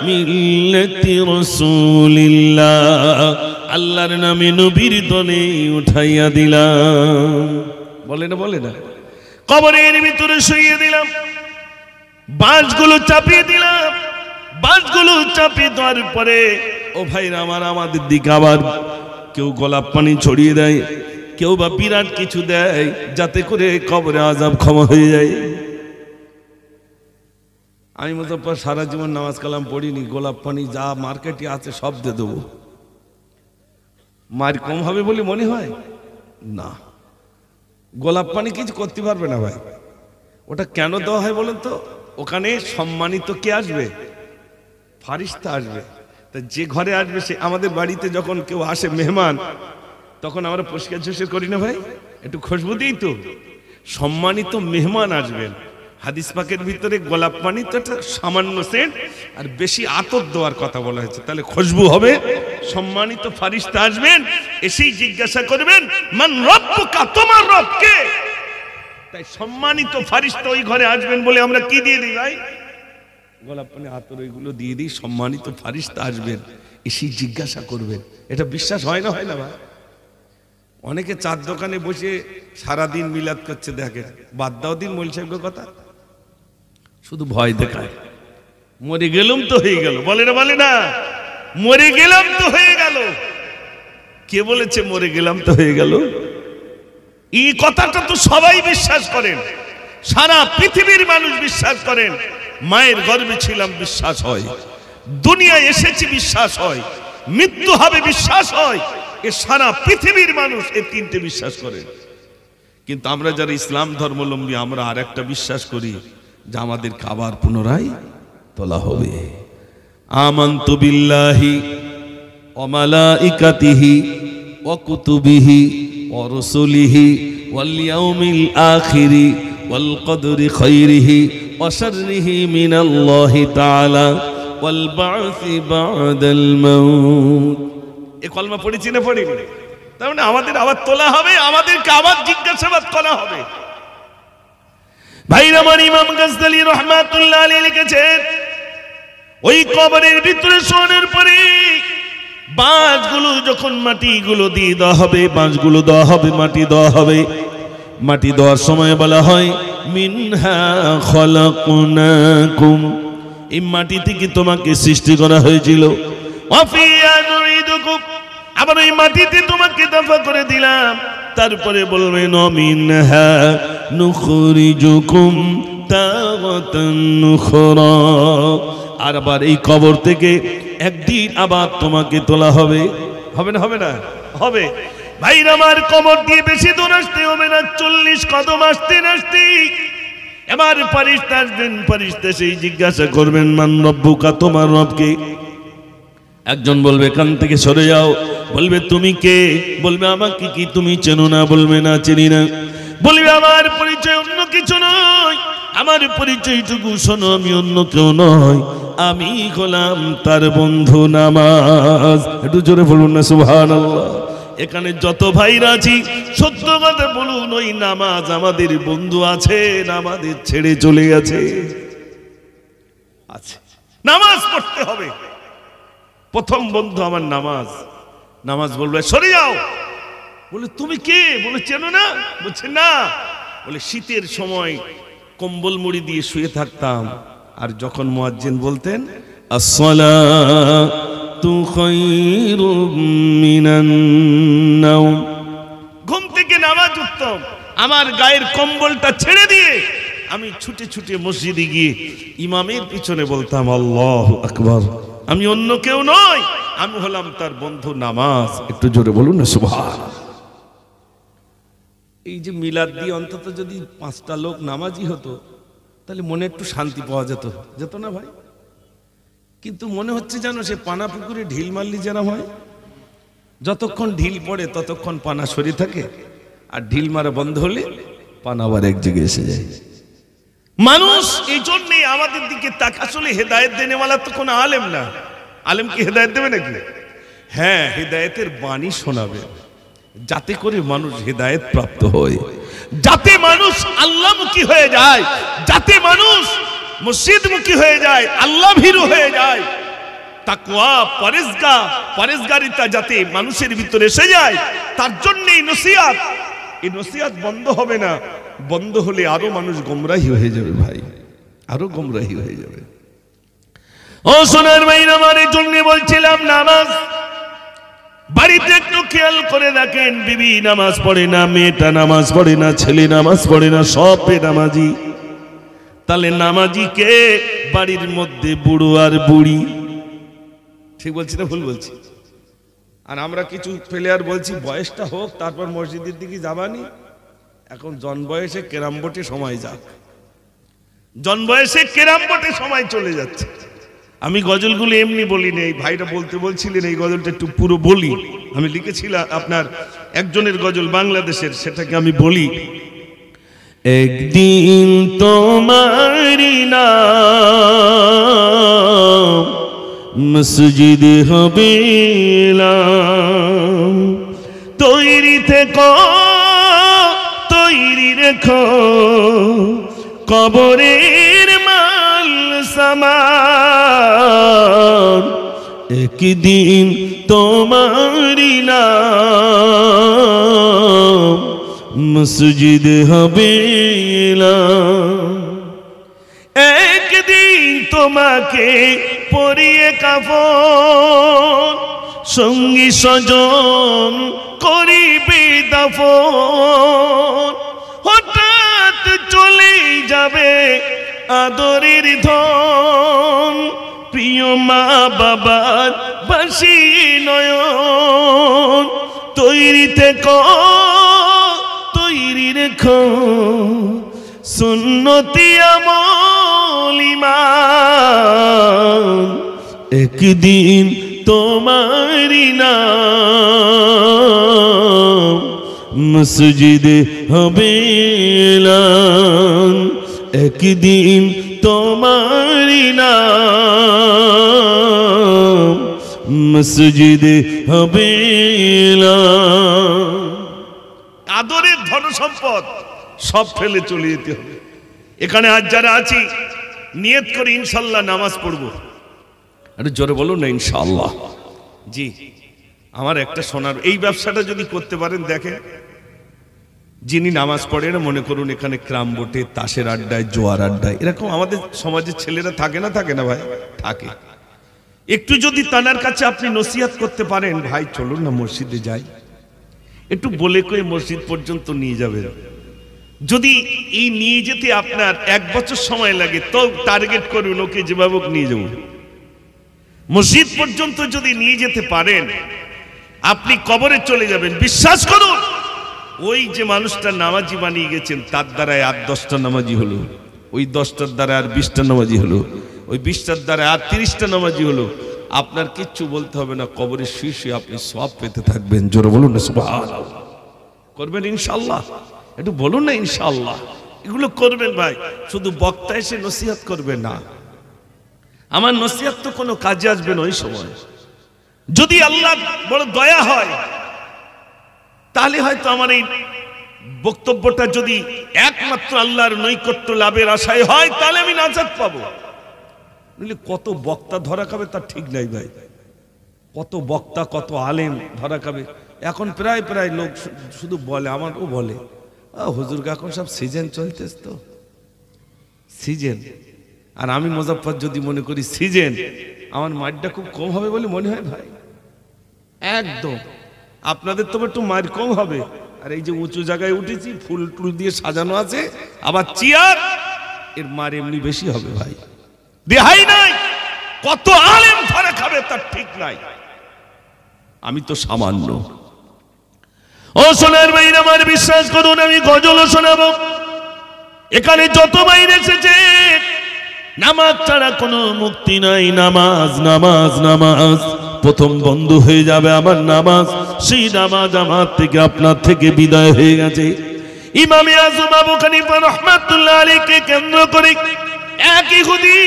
A: মিল্লাতি রাসূলিল্লাহ, আল্লাহর নামে নবীর দলে উঠাইয়া দিলাম। বলে না বলে না, কবরের ভিতরে শুইয়ে দিলাম, বাঁশগুলো চাপিয়ে দিলাম, বাঁশগুলো চাপিয়ে দেওয়ার পরে ও ভাইরা আমার, আমাদের দিকে আবার কেউ গোলাপ পানি ছড়িয়ে দেয়, কেউ বা বিরাট কিছু দেয় যাতে করে কবরে আযাব ক্ষমা হয়ে যায়। আমি মুজফ্ফর সারা জীবন নামাজ কালাম পড়িনি, গোলাপ পানি যা মার্কেটে আছে সব দিয়ে দেবো, মার কম হবে বলে মনে হয় না। গোলাপ পানি কিছু করতে পারবে না ভাই। ওটা কেন দেওয়া হয় বলেন তো? ওখানে সম্মানিত কে আসবে? ফারিস্তা আসবে। তা যে ঘরে আসবে সে, আমাদের বাড়িতে যখন কেউ আসে মেহমান, তখন আমরা পরিষ্কার ঝুষের করি না ভাই, একটু খুশবু দিই তো। সম্মানিত মেহমান আসবেন, হাদিস পাকের ভিতরে গোলাপ পানি তো একটা সামান্য সেন্ট, আর বেশি আতর দেওয়ার কথা বলা হয়েছে, তাহলে খুশবু হবে। সম্মানিত ফারিস্তা আসবেন, এসেই জিজ্ঞাসা করবেন মান রব্বুকা, তোমার রব কে? তাই সম্মানিত ফারিস্তা ওই ঘরে আসবেন বলে আমরা কি দিয়ে দিই ভাই? গোলাপ পানি, আতর, ওইগুলো দিয়ে দিই। সম্মানিত ফারিস্তা আসবেন, এসেই জিজ্ঞাসা করবেন। এটা বিশ্বাস হয় না? হয় না ভাই? অনেকে চার দোকানে বসে সারাদিন মিলাদ করছে, দেখে বাদ দাও দিন মৌলভী সাহেবের কথা, শুধু ভয় দেখায়। মরে গেলাম তো হয়ে গেল, বলে না বলে না, মরে গেলাম তো হয়ে গেল। কে বলেছে মরে গেলাম তো হয়ে গেল? এই কথাটা তো সবাই বিশ্বাস করেন, সারা পৃথিবীর মানুষ বিশ্বাস করেন। মায়ের গর্ভে ছিলাম বিশ্বাস হয়, দুনিয়ায় এসেছি বিশ্বাস হয়, মৃত্যু হবে বিশ্বাস হয়। এ সারা পৃথিবীর মানুষ এই তিনটে বিশ্বাস করেন। কিন্তু আমরা যারা ইসলাম ধর্মাবলম্বী, আমরা আর একটা বিশ্বাস করি যে আমাদেরকে আবার পুনরায় তোলা হবে। আমানতু বিল্লাহি ওয়া মালাইকাতিহি ওয়া কুতুবিহি ওয়া রুসুলিহি ওয়াল ইয়াউমিল আখিরি ওয়াল কদরি খাইরিহি ওয়া শাররিহি মিনাল্লাহি তাআলা ওয়াল বা'সি বা'দাল মাউত। এই কলমা পড়েছি না পড়িনি? তার মানে আমাদের আবার তোলা হবে, আমাদেরকে আবার জিজ্ঞাসাবাদ করা হবে। ভাইরা আমার, ইমাম গাজদালী রাহমাতুল্লাহ আলাইহি লিখেছেন, ওই কবরের ভিতরে শোয়ানোর পরে বাঁশগুলো যখন মাটিগুলো দিয়ে দেওয়া হবে, বাঁশগুলো দেওয়া হবে, মাটি দেওয়া হবে। মাটি দেওয়ার সময় বলা হয় মিনহা খলাকনাকুম, এই মাটি থেকে তোমাকে সৃষ্টি করা হয়েছিল। ওয়া ফিহা নুঈদুকুম, আবার ওই মাটিতে তোমাকে দফা করে দিলাম। তারপরে বলবেন মিনহা নুখরিজুকুম তারাতান নুখরা, আর আবার এই কবর থেকে একদিন আবার তোমাকে তোলা হবে। হবে না? হবে না? হবে। ভাইরা আমার, কবর দিয়ে বেশি দূর আসতে হবে না, 40 কদম আসতে আসতে এবার ফারিস্তা আসবেন। ফারিস্তা সেই জিজ্ঞাসা করবেন মান রব্বুকা, তোমার রব কে? একজন বলবে কান থেকে সরে যাও, বলবে তুমি কে? বলবে আমাকে কি তুমি চেনো না? বলবে না চিনি না। বলবে আমার পরিচয় অন্য কিছু নয়, আমার পরিচয়টুকু শোনো, আমি অন্য কেউ নয়, আমি হলাম তার বন্ধু নামাজ। একটু জোরে বলুন না সুবহানাল্লাহ। এখানে যত ভাইরা আছি সত্য কথা বলুন, ওই নামাজ আমাদের বন্ধু আছে, আমাদের ছেড়ে চলে গেছে। আছে, নামাজ পড়তে হবে। প্রথম বন্ধু আমার নামাজ। নামাজ বলবে সরে যাও, বলে তুমি কে? বলে চেনো না? বলছে না। বলে শীতের সময় কম্বল মুড়ি দিয়ে শুয়ে থাকতাম, আর যখন মুয়াজ্জিন বলতেন আসসালাতু খায়রুম মিনান নাওম, ঘুম থেকে নামাজ উঠতাম, আমার গায়ের কম্বলটা ছেড়ে দিয়ে আমি ছুটে ছুটে মসজিদে গিয়ে ইমামের পিছনে বলতাম আল্লাহু আকবার, আমি অন্য কেউ নই, আমি হলাম তার বন্ধু নামাজ। একটু জোরে বলুন না সুবহানাল্লাহ। এই যে মিলাদ দিয়ে অন্তত যদি 5টা লোক নামাজি হতো, তাহলে মনে একটু শান্তি পাওয়া যেত, যেত না ভাই? কিন্তু মনে হচ্ছে যেন সে পানা পুকুরে ঢিল মারলি যেন হয়, যতক্ষণ ঢিল পড়ে ততক্ষণ পানা সরে থাকে, আর ঢিল মারা বন্ধ হলে পান আবার এক জায়গায় এসে যায়। মানুষ এই জন্যই আমাদের দিকে তাকা, আসলে হেদায়েত দেনেওয়ালা তো কোনো আলেম না। আলেম কি হেদায়েত দেবে নাকি? হ্যাঁ, হেদায়েতের বাণী শোনাবে, যাতে করে মানুষ হেদায়েত প্রাপ্ত হয়, যাতে মানুষ আল্লাহমুখী হয়ে যায়, যাতে মানুষ মসজিদমুখী হয়ে যায়, আল্লাহ ভীরু হয়ে যায়। তাকওয়া, পরেশগারিতা যাতে মানুষের ভিতরে এসে যায়, তার জন্যই নসিহত। এই নসিহত বন্ধ হবে না, বন্ধ হলে আরো মানুষ গোমরাহী হয়ে যাবে ভাই, আরো গোমরাহী হয়ে যাবে। ও সোনার ভাইরা, আমার এই জন্য বলছিলাম নামাজ বাড়িতে একটু খেয়াল করে দেখেন, বিবি নামাজ পড়ে না, মেয়েটা নামাজ পড়ে না, ছেলে নামাজ পড়ে না, সব বেনামাজি। তাহলে নামাজি কে? বাড়ির মধ্যে বুড়ো আর বুড়ি। ঠিক বলছি না ভুল বলছি? আর আমরা কিছু প্লেয়ার বলছি বয়সটা হোক তারপর মসজিদের দিকে যাবানি। এখন জন বয়সে কেরাম বোর্ডে সময় যাক, জন বয়সে কেরাম বোর্ডে সময় চলে যাচ্ছে। আমি গজলগুলো এমনি বলি না, এই ভাইটা বলতে বলছিলেন এই গজলটা একটু পুরো বলি। আমি লিখেছিলাম আপনার একজনের গজল বাংলাদেশের, সেটাকে আমি বলি। একদিন তোমারি নাম মসজিদ হবে, তৈরি থেকো তৈরি রেখো, কবরের মাল সামান। একদিন তোমারি নাম মসজিদ হবে, একদিন তোমাকে পরিয়ে কাফন, সঙ্গী স্বজন করিবে দাফন। হঠাৎ চলে যাবে আদরের ধন, প্রিয় মা বাবার বাসি নয়ন। তৈরি থেকো তৈরি রেখো, সুন্নতি আমল ঈমান। একদিন তোমারি নাম মসজিদে হবে, একদিন তোমারি নাম মসজিদে হবে। আদরের ধন সম্পদ সব ফেলে চলে যেতে হবে। এখানে আজ যারা আছি নিয়ত করে ইনশাল্লাহ নামাজ পড়বো। আরে জোরে বলুন না ইনশাআল্লাহ। জি, আমার একটা সোনার এই ব্যবসাটা যদি করতে পারেন, দেখেন যিনি নামাজ পড়ে না, মনে করুন এখানে ক্রাম বোটে, তাসের আড্ডায়, জোয়ার আড্ডায়, এরকম আমাদের সমাজের ছেলেরা থাকে না? থাকে না ভাই? থাকে। একটু যদি তানার কাছে আপনি নসিহত করতে পারেন, ভাই চলুন না মসজিদে যাই, একটু বলে কয়ে মসজিদ পর্যন্ত নিয়ে যাবেন। যদি এই নিয়ে যেতে আপনার 1 বছর সময় লাগে, তো টার্গেট করুন ওকে যেভাবে নিয়ে যাব। মসজিদ পর্যন্ত যদি নিয়ে যেতে পারেন, আপনি কবরে চলে যাবেন। বিশ্বাস করুন, ওই যে মানুষটা নামাজি বানিয়ে গেছেন, তার দ্বারায় আর 10টা নামাজি হলো, ওই 10টার দ্বারা আর 20টা নামাজি হলো, ওই 20টার দ্বারা আর 30টা নামাজি হলো। আপনার কিচ্ছু বলতে হবে না, কবরে শুয়ে শুয়ে আপনি সওয়াব পেতে থাকবেন। জোরে বলুন না সুবহানাল্লাহ। করবেন ইনশাআল্লাহ? একটু বলুন না ইনশাআল্লাহ। এগুলো করবেন ভাই, শুধু বক্তা এসে নসিহত করবেন না। আমার নসিহত তো কোনো কাজে আসবে না ওই সময়। যদি আল্লাহ বড় দয়া হয়, তাহলে হয়তো আমার এই বক্তব্যটা যদি একমাত্র আল্লাহর নৈকট্য লাভের আশায় হয়, তাহলে আমি নাজাত পাবো। কত বক্তা ধরা খাবে তার ঠিক নাই ভাই, কত বক্তা কত আলেম ধরা খাবে। এখন প্রায় প্রায় লোক শুধু বলে, আমারও বলে, হুজুর এখন সব সিজন চলতেছে, তো সিজন। আর আমি মুজাফফর যদি মনে করি সিজন, আমার মারটা খুব কম হবে বলে মনে হয় ভাই। একদম আপনাদের তো একটু মার কম হবে। আর এই যে উঁচু জায়গায় উঠেছি, ফুল টুল দিয়ে সাজানো আছে, আবার চেয়ার, এর মার এমনি বেশি হবে ভাই। রেহাই নাই, কত আলেম ধরে খাবে তার ঠিক নাই। আমি তো সামান্য। ও সোনার ভাই আমার বিশ্বাস করুন, আমি গজল শোনাবো। এখানে যত বাইরে এসেছে, নামাজ ছাড়া কোনো মুক্তি নাই। নামাজ নামাজ নামাজ, প্রথম বন্ধ হয়ে যাবে আমার নামাজ, সেই নামাজ আমার থেকে আপনার থেকে বিদায় হয়ে গেছে। ইমামে আযম আবু হানিফা রাহমাতুল্লাহ আলাইহিকে কেন্দ্র করে এক ইহুদি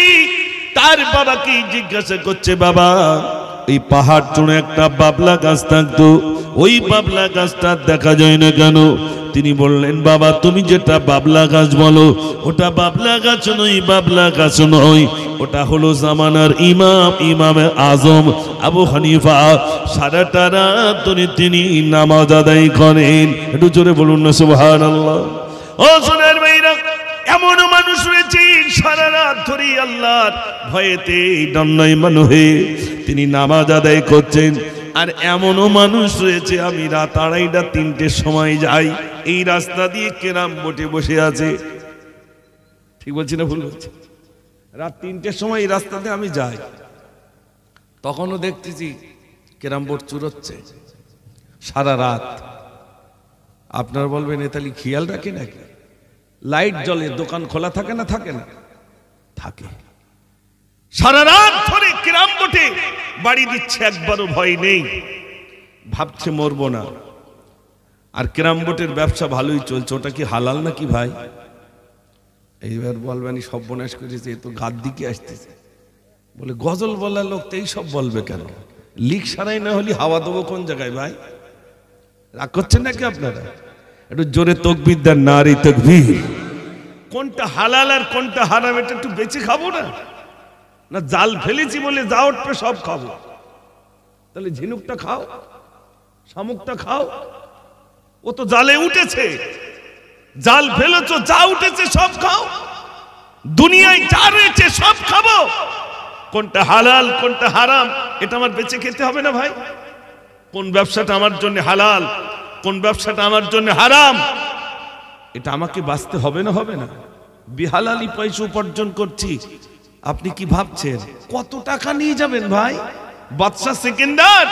A: তার বাবাকে জিজ্ঞাসা করছে, বাবা এই পাহাড় চূড়ে একটা বাবলা গাছ থাকতো, ওই বাবলা গাছটা দেখা যায় না কেন? তিনি বললেন, বাবা তুমি যেটা বাবলা গাছ বলো ওটা বাবলা গাছ নয়, বাবলা গাছ নয়, ওটা হলো জামানার ইমাম, ইমামে আজম আবু হানিফা। সারাটা রাত ধরে তিনি নামাজ আদায় করেন। একটু জোরে বলুন না সুবহানাল্লাহ। ও সোনার ভাইরা, এমন মানুষ রয়েছে সারা রাত ধরে আল্লাহর ভয়েতে দণ্ডায়মান হয়ে তিনি নামাজ আদায় করছেন। আর এমনও মানুষ রয়েছে আমি রাত 2:30 3টের সময় যাই, এই রাস্তা দিয়ে কেরাম বোটে বসে আছে। ঠিক বলছি না ভুল বলছি? রাত 3টের সময় এই রাস্তাতে আমি যাই, তখনও দেখতেছি কেরাম বোট চুরোচ্ছে সারা রাত। আপনারা বলবেন এ তাহলে খেয়াল রাখে নাকি? লাইট জ্বলে, দোকান খোলা থাকে না? থাকে না? থাকে। সারা রাত ধরে কেরাম বোটে বাড়ি দিচ্ছে, একবারও ভয় নেই, ভাবছে মরবো না। আর কেরাম বোটের ব্যবসা ভালোই চলছে। ওটা কি হালাল নাকি ভাই? এইবার বলবেন সর্বনাশ করেছে, এ তো গাদ দিকে আসতেছে। বলে গজল বলার লোক তো এইসব বলবে কেন? লিক সারাই না হলে হাওয়া দেবো কোন জায়গায় ভাই? রাগ করছেন নাকি আপনারা? একটু জোরে তাকবীর দেন, নারী তাকবীর। কোনটা হালাল আর কোনটা হারাম এটা একটু বেঁচে খাবো না? না জাল ফেলেছি বলে যা উঠবে সব খাবো? তাহলে ঝিনুকটা খাও, শামুকটা খাও, ও তো জালে উঠেছে। জাল ফেলেছো, যা উঠেছে সব খাও। দুনিয়ায় যা রয়েছে সব খাবো। কোনটা হালাল কোনটা হারাম এটা আমার বেঁচে খেতে হবে না ভাই? কোন ব্যবসাটা আমার জন্য হালাল, কোন ব্যবসাটা আমার জন্য হারাম, এটা আমাকে বাঁচতে হবে না? হবে না? বিহালালি পয়সা উপার্জন করছি, আপনি কি ভাবছেন কত টাকা নিয়ে যাবেন ভাই? বাদশা সেকেন্ডার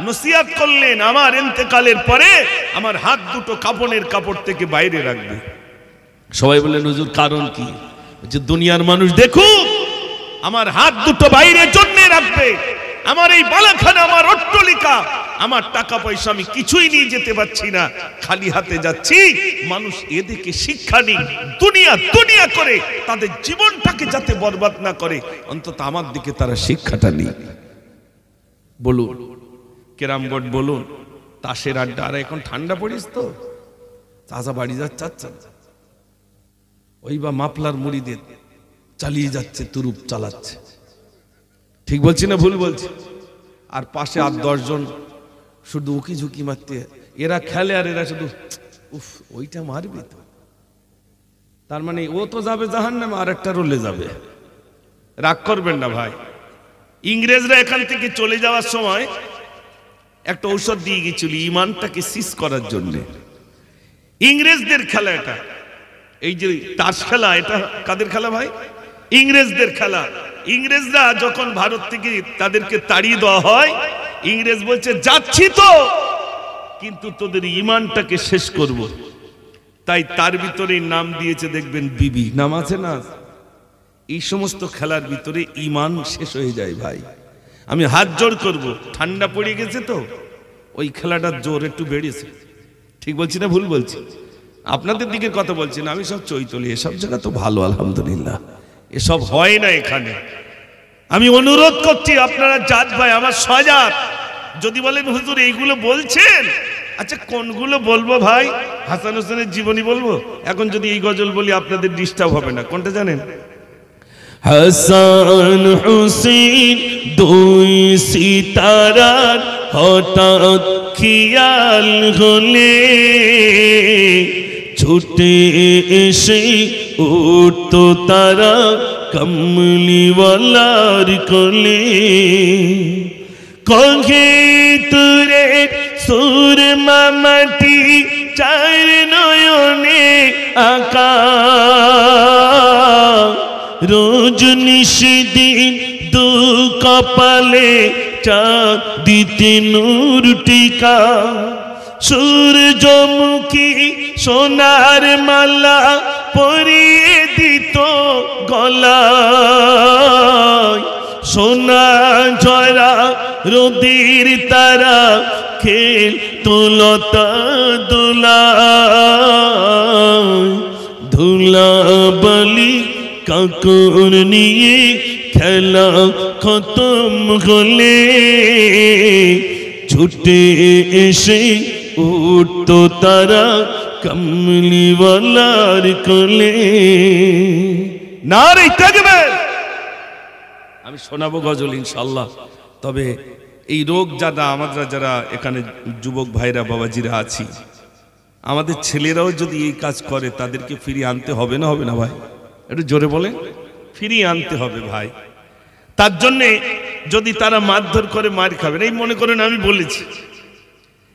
A: নসিহত করলেন, আমার ইন্তেকালের পরে আমার হাত দুটো কাফনের কাপড় থেকে বাইরে রাখবে। সবাই বললেন হুজুর কারণ কি? যে দুনিয়ার মানুষ দেখুক আমার হাত দুটো বাইরে জন্য রাখবে। আমার এই বালাখানা, আমার অট্টালিকা, আমার টাকা পয়সা আমি কিছুই নিয়ে যেতে পারছি না, খালি হাতে যাচ্ছি। মানুষ এদিকে শিক্ষা নিক, দুনিয়া দুনিয়া করে তাদের জীবনটাকে যাতে বরবাদ না করে, অন্তত আমার দিকে তারা শিক্ষাটা নিক। বলুন কেরাম বোর্ড, বলুন তাসের আড্ডা। আর এখন ঠান্ডা পড়িস তো, চাচা বাড়ি যাচ্ছে, ওই বা মাফলার মুড়িদের চালিয়ে যাচ্ছে, তুরুপ চালাচ্ছে। ঠিক বলছি না ভুল বলছি? আর পাশে 8-10 জন শুধু উকি ঝুঁকি মারতে, এরা খেলে আর এরা শুধু উফ ওইটা মারবে তো। তার মানে ও তো যাবে জাহান্নামে, আর একটা রোলে যাবে। রাগ করবেন না ভাই। ইংরেজরা এখান থেকে চলে যাওয়ার সময় একটা ঔষধ দিয়ে গেছিল ইমানটাকে সিজ করার জন্য। ইংরেজদের খেলা এটা। এই যে তাস খেলা, এটা কাদের খেলা ভাই? ইংরেজদের খেলা। ইংরেজরা যখন ভারত থেকে তাদেরকে তাড়িয়ে দেওয়া হয়, ইংরেজ বলছে যাচ্ছি তো, কিন্তু তোদের ইমানটাকে শেষ করব। তাই তার ভিতরে নাম দিয়েছে, দেখবেন বিবি নাম আছে না? এই সমস্ত খেলার ভিতরে ইমান শেষ হয়ে যায় ভাই। আমি হাত জোর করব, ঠান্ডা পড়ে গেছে তো ওই খেলাটার জোর একটু বেড়েছে। ঠিক বলছি না ভুল বলছি? আপনাদের দিকের কথা বলছি না, আমি সব চৈতলি। এসব জায়গা তো ভালো আলহামদুলিল্লাহ, এসব হয় না এখানে। আমি অনুরোধ করছি আপনারা জাত ভাই আমার সজাগ, যদি বলেন হুজুর এইগুলো বলছেন, আচ্ছা কোনগুলো বলবো ভাই? হাসান হোসেনের জীবনী বলবো? এখন যদি এই গজল বলি আপনাদের ডিস্টার্ব হবে না। কোনটা জানেন? হাসান হুসেন দুই সিতারার হঠাৎ খেয়াল হলে ছুটে এসে উঠতো তারা কমলিওয়ালার কোলে। কহে তুরে সুর মামাটি চার নয়নে আকা, রোজ নিশিদিন দু কপালে চাঁদ দিতে নূর টিকা। সূর্যমুখী সোনার মালা পরিয়ে দিত গলায়, সোনা ঝরা রোদের তারা খেল তোলতা দোলা ধুলা বালি কাকর নিয়ে খেলা খতম হলে ছুটে এসে উঠতো তারা কমলিওয়ালার কোলে। নারে তাকবীর। আমি শোনাবো গজল ইনশাআল্লাহ। তবে এই রোগ যারা এখানে যুবক ভাইরা বাবাজিরা আছি, আমাদের ছেলেরাও যদি এই কাজ করে তাদেরকে ফিরিয়ে আনতে হবে না, হবে না ভাই? একটু জোরে বলে। ফিরিয়ে আনতে হবে ভাই। তার জন্যে যদি তারা মারধর করে মার খাবেন, এই মনে করেন আমি বলেছি,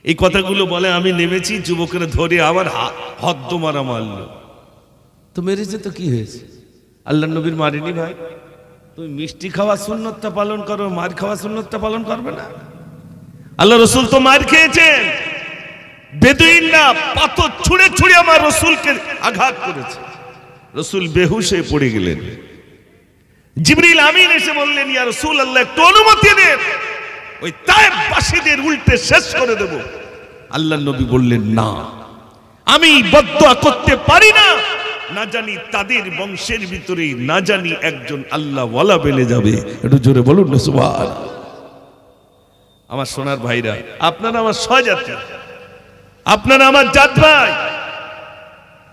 A: এই কথাগুলো বলে আমি নেমেছি, যুবকেরা ধরে আবার হদ্দ মারা মারলো, তো মেরেছে তো কি হয়েছে? আল্লাহ নবীর মারেনি ভাই। তুমি মিষ্টি খাওয়া সুন্নতটা পালন করো, মার খাওয়া সুন্নতটা পালন করবে না? আল্লাহ রসুল তো মার খেয়েছেন। বেদুইনরা পাথর ছুঁড়ে ছুঁড়ে আমার রসুলকে আঘাত করেছে, রসুল বেহুশ হয়ে পড়ে গেলেন। জিবরিল আমিন এসে বললেন, ইয়া রাসূলুল্লাহ একটু অনুমতি দেন, ওই তায়েফবাসীদের উল্টে শেষ করে দেব। আল্লাহ নবী বললেন, না, আমি বদদুয়া করতে পারি না, না জানি তাদের বংশের ভিতরে না জানি একজন আল্লাহ ওয়ালা বেলে যাবে। একটু জোরে বলুন না সুবহানাল্লাহ। আমার সোনার ভাইরা, আপনারা আমার সহযাত্রী, আপনারা আমার জাত ভাই,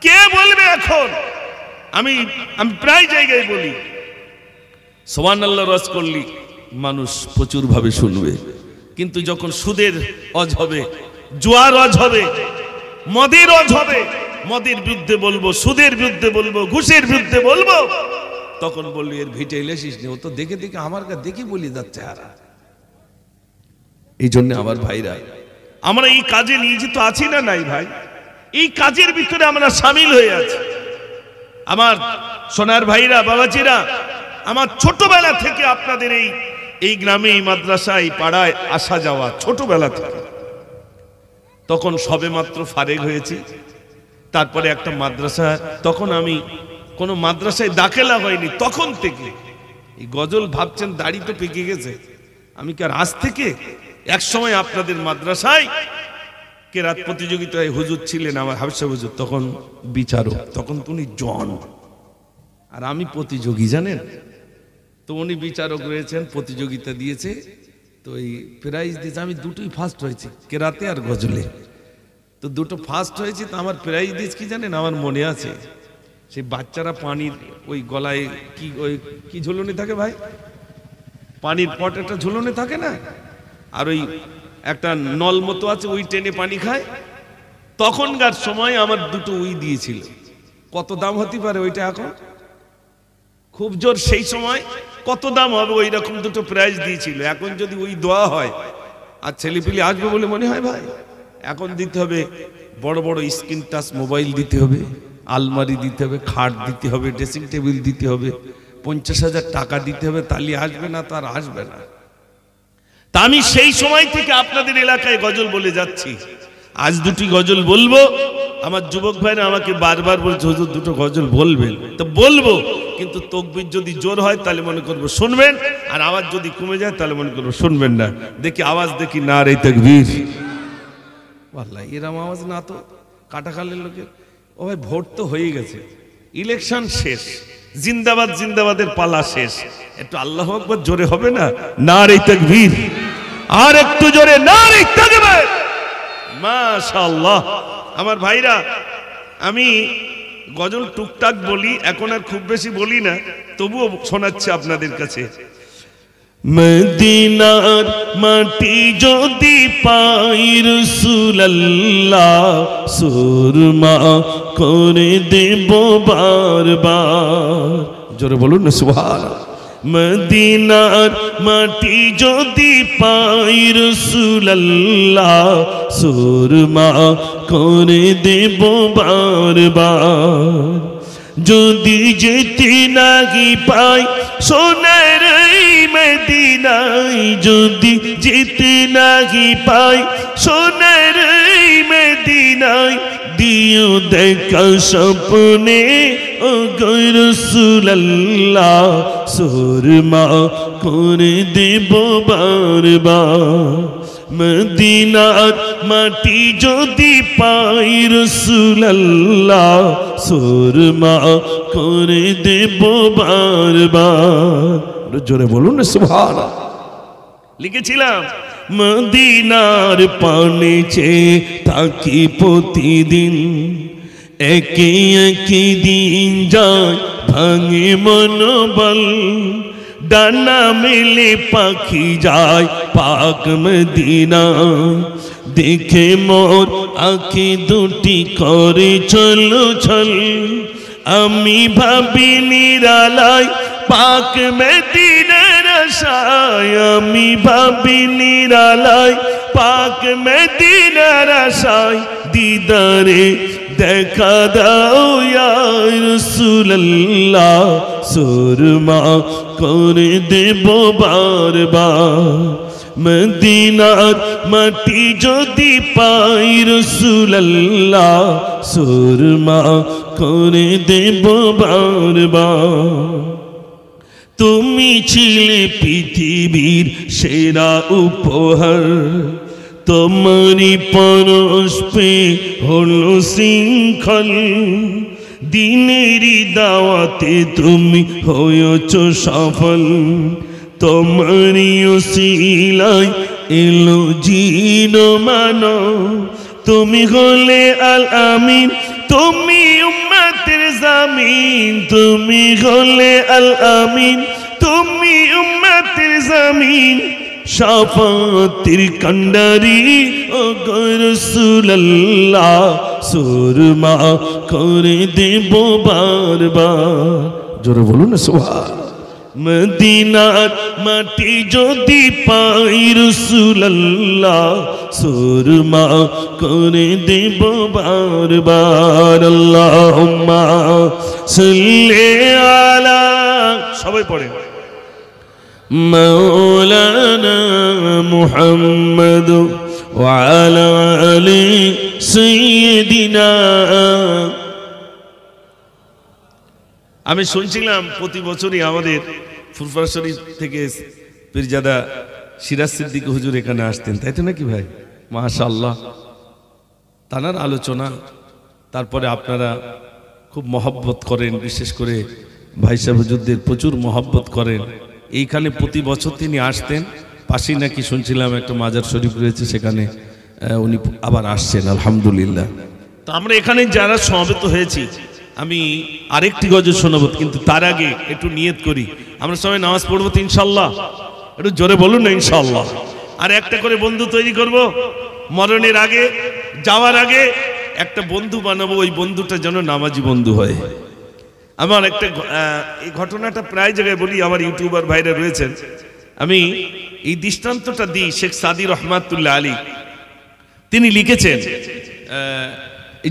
A: কে বলবে এখন? আমি প্রায় জায়গায় বলি, সুবহানাল্লাহ রজ করলি মানুষ প্রচুর ভাবে শুনবে, কিন্তু যখন সুদের অজ হবে, জুয়ার অজ হবে, মদের অজ হবে, মদের বিরুদ্ধে বলবো, সুদের বিরুদ্ধে বলবো, ঘুষের বিরুদ্ধে বলবো, তখন বললি এর ভিটে এলেছিস নি, ও তো দেখে দেখে আমার কাছে দেখি বলি যাচ্ছে। আর এই জন্য আমার ভাইরা, আমরা এই কাজে নিয়োজিত আছি না নাই ভাই? এই কাজের ভিতরে আমরা সামিল হয়ে আছি। আমার সোনার ভাইরা, বাবাজিরা, আমার ছোটবেলা থেকে আপনাদের এই গ্রামে, এই মাদ্রাসায়, পাড়ায় আসা যাওয়া ছোটবেলা থেকে। তখন সবে মাত্র ফারেগ হয়েছি, তারপরে একটা মাদ্রাসা, তখন আমি কোনো মাদ্রাসায় দাখিলা হয়নি, তখন থেকে এই গজল ভাবছেন দাড়ি তো পেকে গেছে, আমি কি আর আজ থেকে? এক সময় আপনাদের মাদ্রাসায় কেরাত প্রতিযোগিতায় হুজুর ছিলেন আমার হাফসা হুজুর, তখন বিচারক, তখন উনি জন আর আমি প্রতিযোগী, জানেন তো? উনি বিচারক রয়েছেন, প্রতিযোগিতা দিয়েছে, তো এই প্রাইজ দিয়েছে। আমি দুটোই ফার্স্ট হয়েছি, কেরাতে আর গজলে, তো দুটো ফার্স্ট হয়েছি। তো আমার প্রাইজ দিয়েছে কি জানেন? আমার মনে আছে, সেই বাচ্চারা পানির ওই গলায় কি ঝুলনি থাকে ভাই, পানির পট একটা ঝুলনি থাকে না, আর ওই একটা নল মতো আছে, ওই টেনে পানি খায়। তখনকার সময় আমার দুটো উই দিয়েছিল। কত দাম হতে পারে ওইটা এখন? খুব জোর, সেই সময় কত দাম হবে, ওই রকম দুটো প্রাইজ দিয়েছিল। এখন যদি ওই দেওয়া হয় আর ছেলেপিলে আসবে বলে মনে হয় ভাই? এখন দিতে হবে বড় বড় স্ক্রিন টাচ মোবাইল দিতে হবে, আলমারি দিতে হবে, খাট দিতে হবে, ড্রেসিং টেবিল দিতে হবে, 50,000 টাকা দিতে হবে, তাহলে আসবে না, তার আসবে না। তা আমি সেই সময় থেকে আপনাদের এলাকায় গজল বলে যাচ্ছি। আজ দুটি গজল বলবো। আমার যুবক ভাইরা আমাকে বারবার বলছে, হুজুর দুটো গজল বলবেন, তো বলবো, কিন্তু তাকবীর যদি জোর হয় তাহলে মনে করবো শুনবেন, আর আওয়াজ যদি কমে যায় তাহলে মনে করবো শুনবেন না। দেখি আওয়াজ, দেখি নারে তাকবীর। আল্লাহ, এরম আওয়াজ না তো কাটাখালের লোকের। ও ভাই, ভোট তো হয়ে গেছে, ইলেকশন শেষ, জিন্দাবাদ জিন্দাবাদের পালা শেষ, একটু আল্লাহু আকবার জোরে হবে না? নারে তাকবীর, আর একটু জোরে নারে তাকবীর। মাশাআল্লাহ। আমার ভাইরা, আমি গজল টুকটাক বলি, এখন আর খুব বেশি বলি না, তবুও শোনাচ্ছি আপনাদের কাছে। মদিনার মাটি যদি পাই রাসূলুল্লাহ, সুরমা করে দেব বারবার। জোরে বলুন না সুবহানাল্লাহ। মদিনার মাটি যদি পাই রাসূলুল্লাহ, সুরমা করে দেব বারবার। যদি যেতে নাহি পাই সোনার মদিনায়, যদি যেতে নাহি পাই সোনার মদিনায়, দিও দেখা স্বপ্নে ও গো রাসূলুল্লাহ সুরমা করে দেব বারবার মদিনার মাটি যদি পাই রাসূলুল্লাহ সুরমা করে দেব বারবার জোরে বলুন না সুবহানাল্লাহ লিখেছিলাম মদিনার পানে চেয়ে থাকি প্রতিদিন একই একই দিন যায় ভাঙে মনোবল ডানা মেলে পাখি যায় পাক মদিনা দেখে মোর আঁখি দুটি করে চলো চল আমি ভাবি নিরালায় পাক মদিনার আশায় আমি ভাবি নিরালায় পাক মদিনার আশায় দিদারে দেখা দাও ইয়া রাসূলুল্লাহ সুরমা করে দেব বারবার মদিনার মাটি যদি পাই রাসূলুল্লাহ সুরমা করে দেব বারবার তুমি ছিলে পৃথিবীর সেরা উপহার তোমারি পরশ পে হলো শৃঙ্খল দিনেরই দাওয়াতে তুমি হয়েছ সফল তোমারি ওসিলায় এলো জিন মানো তুমি হলে আল আমিন তুমি উম্মতের জামিন তুমি হলে আল আমিন তুমি উম্মতের জামিন শাফাতের কান্ডারি ও গো রাসূলুল্লাহ সুরমা করে দেব বারবার জোরে বলুন না সুবহান মদিনার মাটি যদি পাই রাসূলুল্লাহ সুরমা করে দেব বারবার আল্লাহুম্মা সাল্লি আলা সবাই পড়ে মাওলানা মুহাম্মদ ওয়া আলা আলি সাইয়্যিদিনা আমি শুনছিলাম প্রতি বছরই আমাদের ফুরফুরা শরীফ থেকে পীরজাদা সিরাজ সিদ্দিক হুজুর এখানে আসতেন তাই তো নাকি ভাই মাশাআল্লাহ তানার আলোচনা তারপরে আপনারা খুব মহব্বত করেন বিশেষ করে ভাই সাহেব হুজুরদের প্রচুর মহব্বত করেন এইখানে প্রতি বছর তিনি আসতেন পাশেই নাকি শুনছিলাম একটা মাজার শরীফ রয়েছে সেখানে উনি আবার আসছেন আলহামদুলিল্লাহ তো আমরা এখানে যারা সমবেত হয়েছি আমি আরেকটি গজল শোনাবো কিন্তু তার আগে একটু নিয়ত করি আমরা সবাই নামাজ পড়বো তো ইনশাআল্লাহ একটু জোরে বলুন না ইনশাআল্লাহ আর একটা করে বন্ধু তৈরি করব মরণের আগে যাওয়ার আগে একটা বন্ধু বানাবো ওই বন্ধুটা যেন নামাজি বন্ধু হয় আমার একটা এই ঘটনাটা প্রায় জায়গায় বলি আমার ইউটিউবার ভাইরা রয়েছেন আমি এই দৃষ্টান্তটা দিই শেখ সাদি রহমাতুল্লাহ আলী তিনি লিখেছেন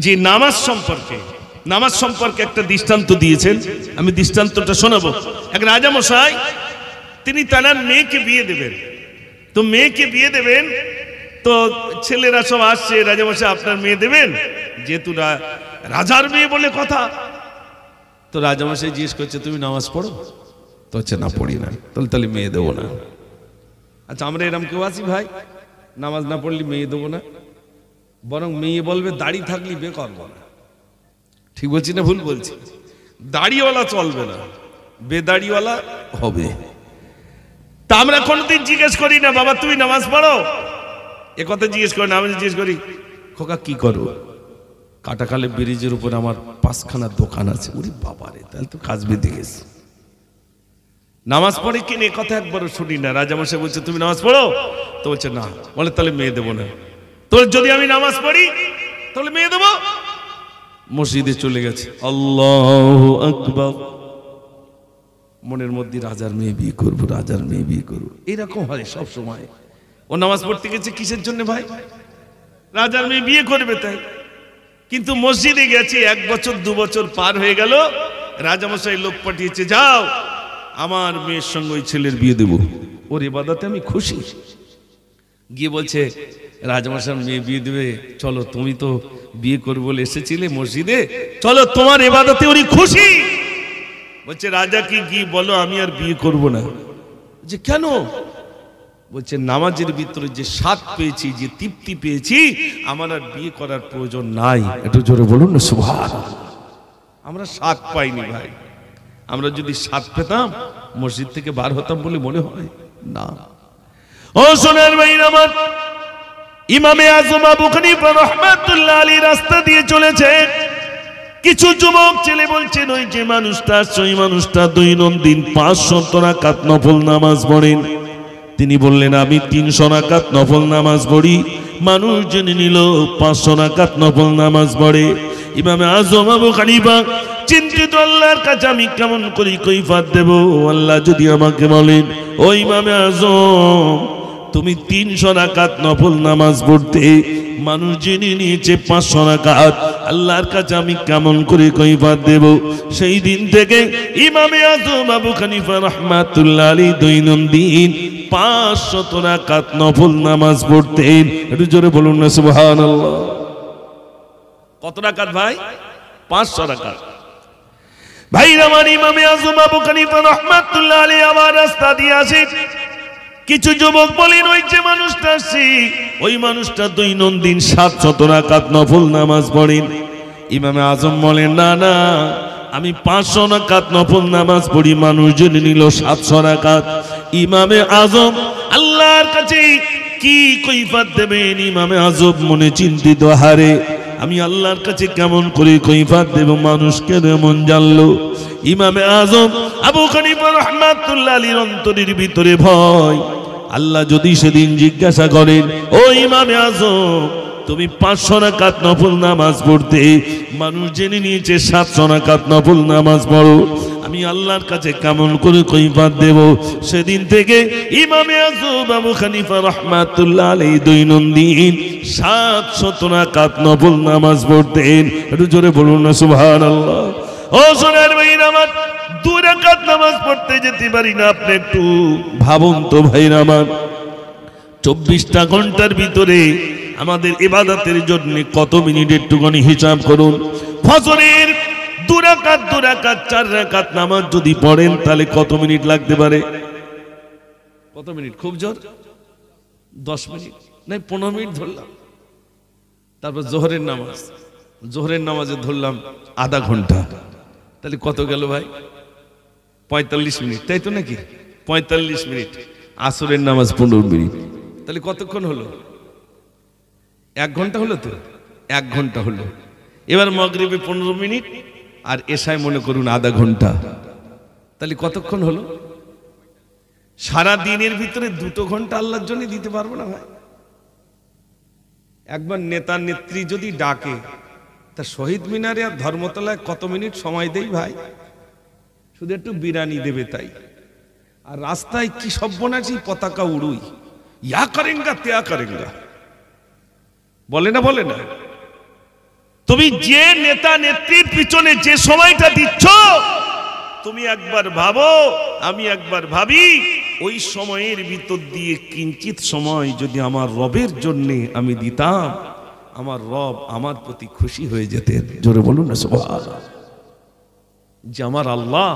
A: যে নামাজ সম্পর্কে একটা দৃষ্টান্ত দিয়েছেন আমি দৃষ্টান্তটা শোনাবো এক রাজা মশাই তিনি তার মেয়েকে বিয়ে দেবেন তো মেয়েকে বিয়ে দেবেন তো ছেলেরা সব আসছে রাজা মশাই আপনার মেয়ে দেবেন যেহেতু রাজার মেয়ে বলে কথা তো রাজামশাই জিজ্ঞেস করছে তুমি নামাজ পড়ো তো হচ্ছে না পড়ি না তাহলে মেয়ে দেবো না আচ্ছা আমরা এরকম কেউ আছি ভাই নামাজ না পড়লে মেয়ে দেবো না বরং মেয়ে বলবে দাড়ি থাকলে বিয়ে করবো না ঠিক বলছি না ভুল বলছি দাড়িওয়ালা চলবে না বেদাড়িওয়ালা হবে তা আমরা কোনোদিন জিজ্ঞেস করি না বাবা তুমি নামাজ পড়ো এ কথা জিজ্ঞেস করি না আমি জিজ্ঞেস করি খোকা কি করো কাটাখালে ব্রিজের উপর আমার 5খানা দোকান আছে ওরে বাবা রে তাহলে তো কাজ বেঁধে গেছে নামাজ পড়ে কিনে কথা একবারও শুনি না রাজামশাই বলছে তুমি নামাজ পড়ো তো বলছে না বলে তাহলে মেয়ে দেবো না তো যদি আমি নামাজ পড়ি তাহলে মেয়ে দেবো মসজিদে চলে গেছে আল্লাহু আকবার মনের মধ্যে রাজার মেয়ে বিয়ে করবো রাজার মেয়ে বিয়ে করবো এরকম হয় সব সময় ও নামাজ পড়তে গেছে কিসের জন্য ভাই রাজার মেয়ে বিয়ে করবে তাই কিন্তু মসজিদে গেছে 1 বছর 2 বছর পার হয়ে গেল রাজামশাই লোক পাঠিয়েছে যাও আমার মেয়ের সঙ্গে ওই ছেলের বিয়ে দেবো ওর ইবাদতে আমি খুশি গিয়ে বলছে রাজমশাই মেয়ে বিয়ে দেবে, চলো তুমি তো বিয়ে করবে বলে এসেছিলে মসজিদে, চলো তোমার ইবাদতে উনি খুশি। বলছে রাজা কি বলো, আমি আর বিয়ে করব না। যে কেন? বলছে নামাজের ভিতরে যে স্বাদ পেয়েছি, যে তৃপ্তি পেয়েছি, আমার আর বিয়ে করার প্রয়োজন নাই। একটু জোরে বলুন না সুবহানাল্লাহ। আমরা স্বাদ পাইনি ভাই। আমরা যদি স্বাদ পেতাম মসজিদ থেকে বার হতাম বলে মনে হয় না। ও সোনার ভাইরা আমার, ইমামে আজম আবু হানিফা রাহমাতুল্লাহ আলাইহি রাস্তা দিয়ে চলেছে। কিছু যুবক ছেলে বলছেন ওই যে মানুষটা, সেই মানুষটা দৈনন্দিন 500 রাকাত নফল নামাজ পড়েন। তিনি বললেন আমি 300 রাকাত নফল নামাজ পড়ি। মানুষ জেনে নিল 500 রাকাত নফল নামাজ পড়ে। ইমামে আজম আবু হানিফা চিন্তিত, আল্লাহর কাছে আমি কেমন করি কৈফিয়ত দেব? আল্লাহ যদি আমাকে বলেন ও ইমামে আজম তুমি 300 রাকাত নফল নামাজ পড়তে, মানুষ জেনে নিয়েছে 500 রাকাত, আল্লাহর কাছে আমি কেমন করে কৈফিয়ত দেব? সেই দিন থেকে ইমামে আজম আবু হানিফা রাহমাতুল্লাহ আলাইহি দৈনন্দিন 500 রাকাত নফল নামাজ পড়তেন। একটু জোরে বলুন না সুবহানাল্লাহ। কত রাকাত ভাই? 500 রাকাত। ভাই আমার ইমামে আজম আবু হানিফা রাহমাতুল্লাহ আলাইহি আমার রাস্তা দিয়ে আসে। কিছু যুবক বলেন ওই যে মানুষটা আসছে, ওই মানুষটা দৈনন্দিন 700 রাকাত নফল নামাজ পড়েন। ইমামে আজম বলেন না না, আমি 500 রাকাত নফল নামাজ পড়ি। মানুষ জেনে নিল 700 রাকাত। ইমামে আজম আল্লাহর কাছে কি কৈফিয়ত দেবেন? ইমামে আজম মনে চিন্তিত, হারে আমি আল্লাহর কাছে কেমন করে কৈফিয়ত দেব? মানুষ কেন এমন জানলো? ইমামে আজম আবু হানিফা রাহমাতুল্লাহ আলাইহির অন্তরের ভিতরে ভয়। আল্লাহ যদি সেদিন জিজ্ঞাসা করেন ও ইমামে আজম তুমি 500 রাকাত নফল নামাজ পড়তে, মানুষ জেনে নিয়েছে 700 রাকাত নফল নামাজ পড়ো, আমি আল্লাহর কাছে কেমন করে কৈফিয়ত দেব? সেদিন থেকে ইমামে আজম আবু হানিফা রাহমাতুল্লাহ আলাইহি দৈনন্দিন 700 রাকাত নফল নামাজ পড়তেন। একটু জোরে বলুন না সুবহানাল্লাহ। ও সোনার ভাইরা আমার, 2 রাকাত নামাজ পড়তে যেতে পারি না। আপনি একটু ভাবুন তো ভাইরা আমার, 24টা ঘন্টার ভিতরে আমাদের ইবাদতের জন্য কত মিনিট একটুখানি হিসাব করুন। ফজরের 2 রাকাত 4 রাকাত নামাজ যদি পড়েন তাহলে কত মিনিট লাগতে পারে? কত মিনিট? খুব জোর 10 মিনিট, নাই 15 মিনিট ধরলাম। তারপর জোহরের নামাজে ধরলাম আধা ঘন্টা, তাহলে কত গেল ভাই? 45 মিনিট, তাই তো নাকি? 45 মিনিট। আসরের নামাজ 15 মিনিট, তাহলে কতক্ষণ হলো? 1 ঘন্টা হলো তো? 1 ঘন্টা হলো। এবার মাগরিবে 15 মিনিট আর এশায় মনে করুন আধা ঘন্টা, তাহলে কতক্ষণ হলো? সারা দিনের ভিতরে 2 ঘন্টা আল্লাহর জন্য দিতে পারবো না ভাই? একবার নেতা নেত্রী যদি ডাকে, তা শহীদ মিনারে আর ধর্মতলায় কত মিনিট সময় দেই ভাই? শুধু একটু বিরানি দেবে তাই। আর রাস্তায় কি সর্বনাশী পতাকা উড়ুই, ইয়া করেঙ্গা ত্যাগ করেঙ্গা, বলে না? তুমি যে নেতা নেত্রীর পিছনে যে সময়টা দিচ্ছ, তুমি একবার ভাবো, আমি একবার ভাবি, ওই সময়ের ভিতর দিয়ে কিঞ্চিত সময় যদি আমার রবের জন্য আমি দিতাম, আমার রব আমার প্রতি খুশি হয়ে যেতেন। জোরে বলুন না সুবহানাল্লাহ। যে আমার আল্লাহ,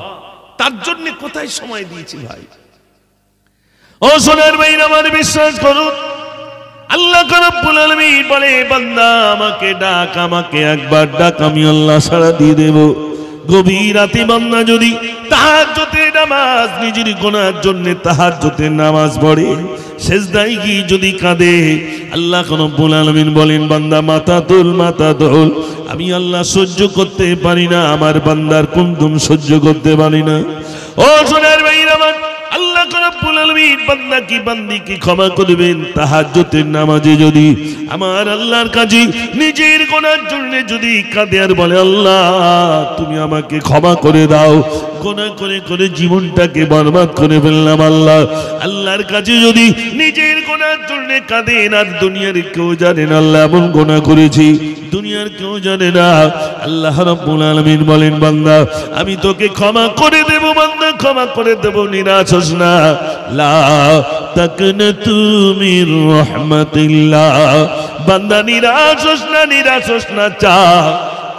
A: তার জন্য কোথায় সময় দিয়েছি ভাই? ও সোনার ভাই আমার, বিশ্বাস করুন, আল্লাহ রাব্বুল আলামিন বলে বান্দা আমাকে ডাক, আমাকে একবার ডাক, আমি আল্লাহ সাড়া দিয়ে দেব। গভীর রাতে বান্দা যদি তাহাজ্জুদের নামাজ, নিজের গুনার জন্য তাহাজ্জুদের নামাজ পড়ে, সেজদায় গিয়ে যদি কাঁদে, আল্লাহ রাব্বুল আলামিন বলেন বান্দা মাথা তোল, আমি আল্লাহ সহ্য করতে পারি না, আমার বান্দার কুমতুম সহ্য করতে পারি না। ও সোনার ভাইরা আমার, আল্লাহ রাব্বুল আলামিন বান্দাকে বান্দিকে ক্ষমা করবেন তাহাজ্জুদের নামাজে যদি আমার আল্লাহর কাছে নিজের গুনার জন্য যদি কাঁদে আর বলে আল্লাহ তুমি আমাকে ক্ষমা করে দাও, গুনাহ করে করে জীবনটাকে বরবাদ করে ফেললাম আল্লাহ, আল্লাহর কাছে যদি নিজের গুনার জন্য কাঁদেন, আর দুনিয়ার কেউ জানে না আল্লাহ এমন গুনাহ করেছি, দুনিয়ার কেউ জানে না, আল্লাহ রাব্বুল আলামিন বলেন বান্দা আমি তোকে ক্ষমা করে দেব, বান্দা ক্ষমা করে দেব, নিরাশ হোস না। লা তাকনাতু মির রাহমাতিল্লাহ। বান্দা নিরাশ হোস না চা,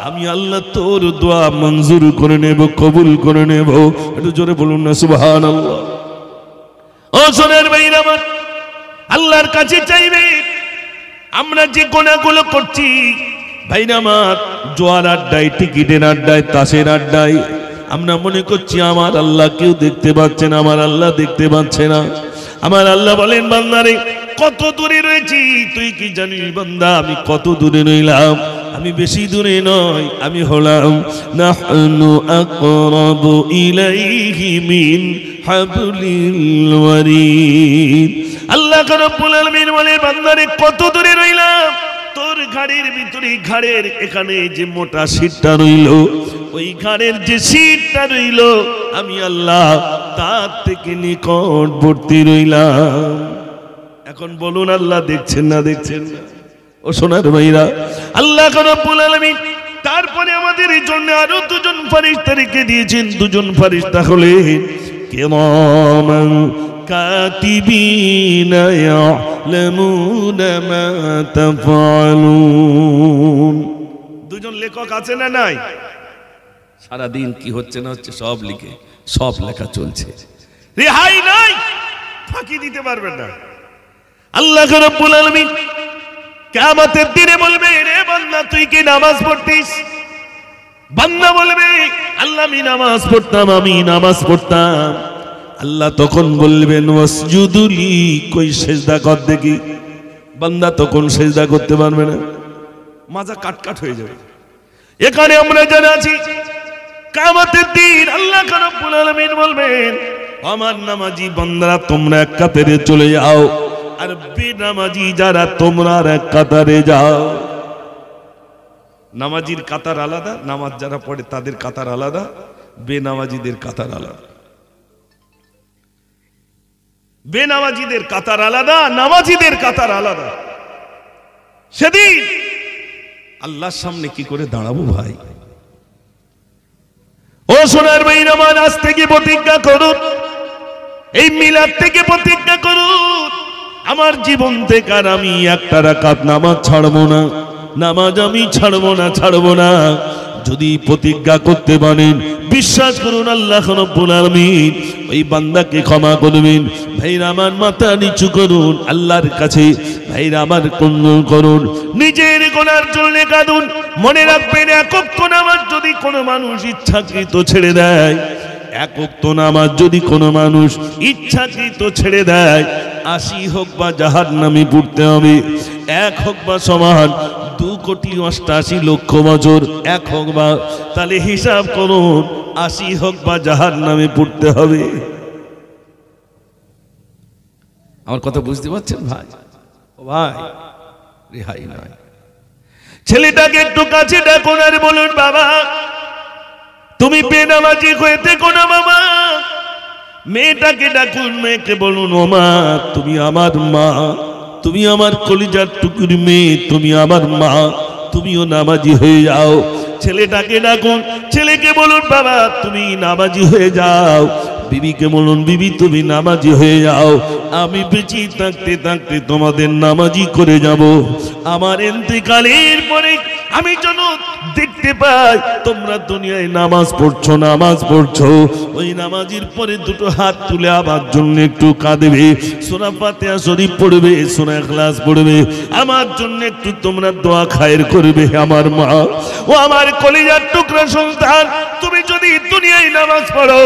A: আমি আল্লাহ তোর দোয়া মঞ্জুর করে নেব, কবুল করে নেব। একটু জোরে বলুন না সুবহানাল্লাহ। ও সোনার ভাইরা আমার, আল্লাহর কাছে চাইবে। আমরা যে গুনাহগুলো করছি ভাইরা আমার, জোয়ার আড্ডায়, টিকিটের আড্ডায়, তাসের আড্ডায়, আমরা মনে করছি আমার আল্লাহ কেউ দেখতে পাচ্ছে না, আমার আল্লাহ দেখতে পাচ্ছে না। আমার আল্লাহ বলেন, বান্দারে কত দূরে রয়েছি তুই কি জানিস বান্দা? আমি কত দূরে রইলাম, আমি বেশি দূরে নয়, আমি হলাম নাহনু আকরাবু ইলাইহি মিন হাবলিল ওয়ারিদ। আল্লাহ রাব্বুল আলামিন বলে, বান্দারে কত দূরে রইলাম, তোর ঘাড়ের ভিতরে, ঘাড়ের এখানে যে মোটা শীতটা রইল, ওই ঘাড়ের যে শীতটা রইল, আমি আল্লাহ তার থেকে নিকটবর্তী রইলাম। এখন বলুন আল্লাহ দেখছেন না? দেখছেন না? ও সোনার ভাইরা, আল্লাহ রাব্বুল আলামিন তারপরে আমাদের জন্য আরো দুজন ফেরেশতা রেখে দিয়েছেন। দুজন ফেরেশতা হলেন কিরামান কাতিবিনা ইয়ালামুনা মা তাফআলুন। দুজন লেখক আছে না নাই? সারা দিন কি হচ্ছে না হচ্ছে সব লিখে, সব লেখা চলছে, রেহাই নাই, ফাঁকি দিতে পারবেন না। আল্লাহ রাব্বুল আলামিন কিয়ামতের দিনে বলবে, রে বান্দা তুই কি নামাজ পড়তিস? বান্দা বলবে, আল্লাহ আমি নামাজ পড়তাম, আমি নামাজ পড়তাম। আল্লাহ তখন বলবেন, ওয়াসজুদুলি, কই সেজদা কর দেখি। বান্দা তখন সেজদা করতে পারবে না, মাজা কাটকাট হয়ে যাবে। এখানে আমরা যারা আছি, কিয়ামতের দিন আল্লাহ রাব্বুল আলামিন বলবেন, আমার নামাজি বান্দারা তোমরা এক কাতারে চলে যাও, আর বেনামাজি যারা তোমরা আর এক কাতারে যাও। নামাজির কাতার আলাদা, নামাজ যারা পড়ে তাদের কাতার আলাদা, বেনামাজিদের কাতার আলাদা। বেনামাজিদের কাতার আলাদা, নামাজিদের কাতার আলাদা। সেদিন আল্লাহর সামনে কি করে দাঁড়াবো ভাই? ও সোনার ভাইরা আমার, আজ থেকে প্রতিজ্ঞা করুন, এই মিলাদ থেকে প্রতিজ্ঞা করুন, আমার জীবন থেকে আর আমি একটা রাকাত নামাজ ছাড়বো না, নামাজ আমি ছাড়বো না। যদি প্রতিজ্ঞা করতে পারেন, বিশ্বাস করুন আল্লাহ রাব্বুল আলামিন ওই বান্দাকে ক্ষমা করবেন। ভাইরা আমার, মাথা নিচু করুন আল্লাহর কাছে, ভাইরা আমার কুঞ্জল করুন, নিজের গুনার জন্য কাঁদুন। মনে রাখবেন, এক ওয়াক্ত নামাজ যদি কোনো মানুষ ইচ্ছাকৃত ছেড়ে দেয়, এক ওয়াক্ত নামাজ যদি কোনো মানুষ ইচ্ছাকৃত ছেড়ে দেয়, ৮০ হোক বা জাহান্নামে পড়তে হবে। ১ হোক বা সমান ২,৮৮,০০,০০০ বছর, ১ হোক বা, তাহলে হিসাব করুন ৮০ হোক বা জাহান্নামে পড়তে হবে। আমার কথা বুঝতে পারছেন ভাই? ও ভাই, রেহাই নাই। ছেলেটাকে একটু কাছে ডাকুন আর বলুন, বাবা তুমি বেনামাজি হয়ে থেকো না বাবা। মেয়েটাকে ডাকুন, মেয়েকে বলুন, ও মা তুমি আমার মা, তুমি আমার কলিজার টুকুর মেয়ে, তুমি আমার মা, তুমিও নামাজি হয়ে যাও। ছেলেটাকে ডাকুন, ছেলেকে বলুন, বাবা তুমি নামাজি হয়ে যাও। বিবিকে বলুন, বিবি তুমি নামাজি হয়ে যাও। আমি বেঁচে থাকতে থাকতে তোমাদের নামাজি করে যাব। আমার ইন্তেকালের পরে আমি যেন দেখতে পাই তোমরা দুনিয়ায় নামাজ পড়ছো। ওই নামাজের পরে দুটো হাত তুলে আমার জন্য একটু কাঁদবে, সূরা ফাতিহা শরীফ পড়বে, সূরা ইখলাস পড়বে, আমার জন্য একটু তোমরা দোয়া খায়ের করবে। আমার মা ও আমার কলিজার টুকরা সন্তান, তুমি যদি দুনিয়ায় নামাজ পড়ো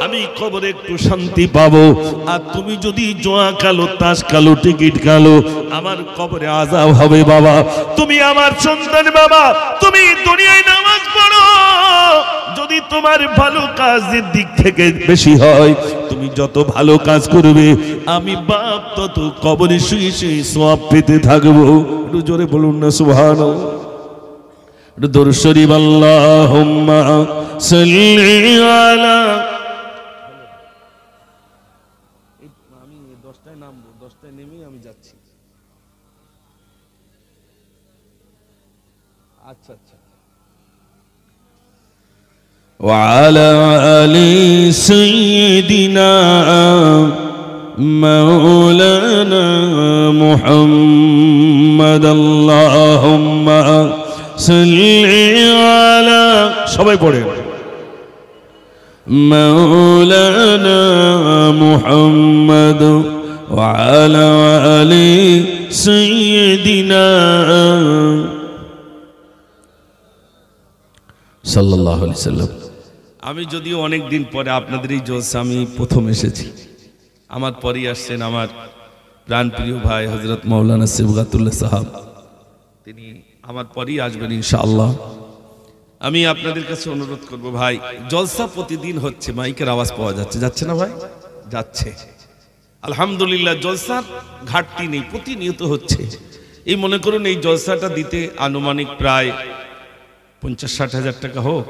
A: আমি কবরে একটু শান্তি পাবো, আর তুমি যদি জোয়া খেলো, তাস খেলো, টিকিট খেলো, আমার কবরে আযাব হবে। বাবা তুমি আমার সন্তান, বাবা তুমি দুনিয়ায় নামাজ পড়ো, যদি তোমার ভালো কাজের দিক থেকে বেশি হয়, তুমি যত ভালো কাজ করবে আমি বাপ তত কবরে শুয়ে শুয়ে সওয়াব পেতে থাকবো। একটু জোরে বলুন না সুবহানাল্লাহ। একটু দরুদ শরীফ, আল্লাহুম্মা সাল্লি আলা। আমি 10টায় নামবো, 10টায় নেমেই আমি যাচ্ছি। আচ্ছা আচ্ছা। وعلى آل سيدنا مولانا محمد اللهم صل على সবাই পড়ে مولانا محمد وعلى آل سيدنا সাল্লাল্লাহু আলাইহি সাল্লাম। আমি যদিও অনেক দিন পরে আপনাদের এই জলসা আমি প্রথম এসেছি, আমার পরই আসছেন আমার প্রাণপ্রিয় ভাই হযরত মাওলানা সিবগাতুল্লাহ সাহাব, তিনি আমার পরই আসবেন ইনশাআল্লাহ। আমি আপনাদের কাছে অনুরোধ করব ভাই, জলসা প্রতিদিন হচ্ছে, মাইকের আওয়াজ পাওয়া যাচ্ছে, যাচ্ছে না ভাই? যাচ্ছে আলহামদুলিল্লাহ, জলসার ঘাটতি নেই, প্রতিনিয়ত হচ্ছে। এই মনে করুন এই জলসাটা দিতে আনুমানিক প্রায় 50-60 হাজার টাকা হোক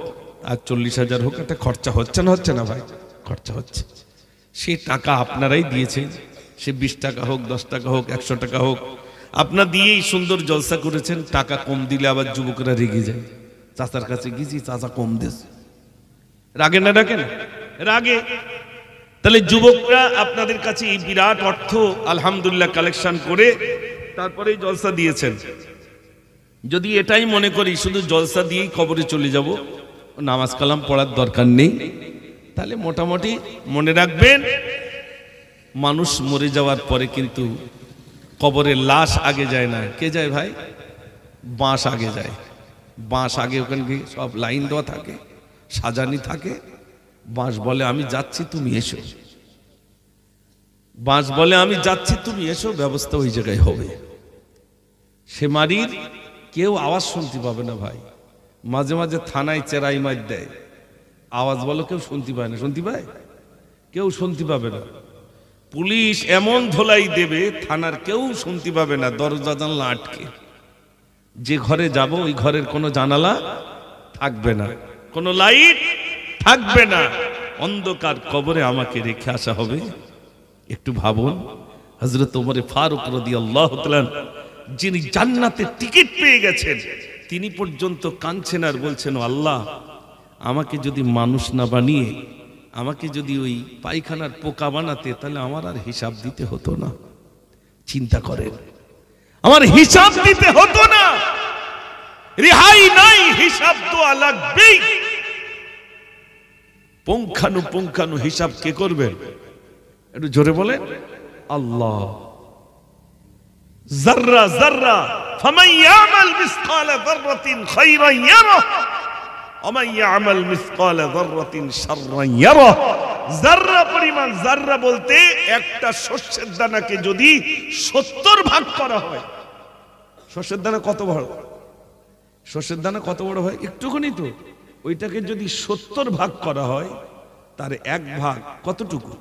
A: আর 40,000 হোক, একটা খরচা হচ্ছে না, হচ্ছে না ভাই? খরচা হচ্ছে। সে টাকা আপনারাই দিয়েছেন, সে 20 টাকা হোক, 10 টাকা হোক, 100 টাকা হোক, আপনার দিয়েই সুন্দর জলসা করেছেন। টাকা কম দিলে আবার যুবকরা রেগে যায়, চাচার কাছে গেছি চাচা কম দিয়েছে, রাগে না? ডাকে না? রাগে। তাহলে যুবকরা আপনাদের কাছে এই বিরাট অর্থ আলহামদুলিল্লাহ কালেকশন করে তারপরে জলসা দিয়েছেন। যদি এটাই মনে করি শুধু জলসা দিয়েই কবরে চলে যাব, নামাজ কালাম পড়ার দরকার নেই, তাহলে মোটামুটি মনে রাখবেন মানুষ মরে যাওয়ার পরে কিন্তু কবরের লাশ আগে যায় না। কে যায় ভাই? বাঁশ আগে যায়। বাঁশ আগে, ওখানে সব লাইন দেওয়া থাকে, সাজানি থাকে। বাঁশ বলে আমি যাচ্ছি তুমি এসো, বাঁশ বলে আমি যাচ্ছি তুমি এসো, ব্যবস্থা ওই জায়গায় হবে। সে মারির কেউ আওয়াজ শুনতে পাবে না ভাই। মাঝে মাঝে থানায় চেরাই মার দেয়, আওয়াজ বলো কেউ শুনতে পায় না। শুনতে পায়? কেউ শুনতে পাবে না। পুলিশ এমন ধোলাই দেবে থানার কেউ শুনতে পাবে না, দরজা জানলা আটকে। যে ঘরে যাব ওই ঘরের কোনো জানালা থাকবে না, কোনো লাইট থাকবে না, অন্ধকার কবরে আমাকে রেখে আসা হবে। একটু ভাবুন, হযরত ওমর ফারুক রাদিয়াল্লাহু তাআলা যিনি জান্নাতের টিকিট পেয়ে গেছেন, তিনি পর্যন্ত কাঁদছেন আর বলছেন, আল্লাহ আমাকে যদি মানুষ না বানিয়ে আমাকে যদি ওই পায়খানার পোকা বানাতে, তাহলে আমার আর হিসাব দিতে হতো না। চিন্তা করেন, আমার হিসাব দিতে হতো না, রেহাই নাই, হিসাব তো লাগবেই। পুঙ্খানু হিসাব কে করবেন? একটু জোরে বলেন, আল্লাহ। যাররা যাররা ফামান ইয়ামাল মিসকালা যাররাতিন খায়রান ইয়ারা ওয়া মান ইয়ামাল মিসকালা যাররাতিন শাররান ইয়ারা। যাররা পরিমাণ, যাররা বলতে একটা শস্যের দানাকে যদি 70 ভাগ করা হয়, শস্যের দানা কত বড়? শস্যের দানা কত বড় হয়? একটুখানি তো। ওইটাকে যদি 70 ভাগ করা হয়, তার 1 ভাগ কতটুকু?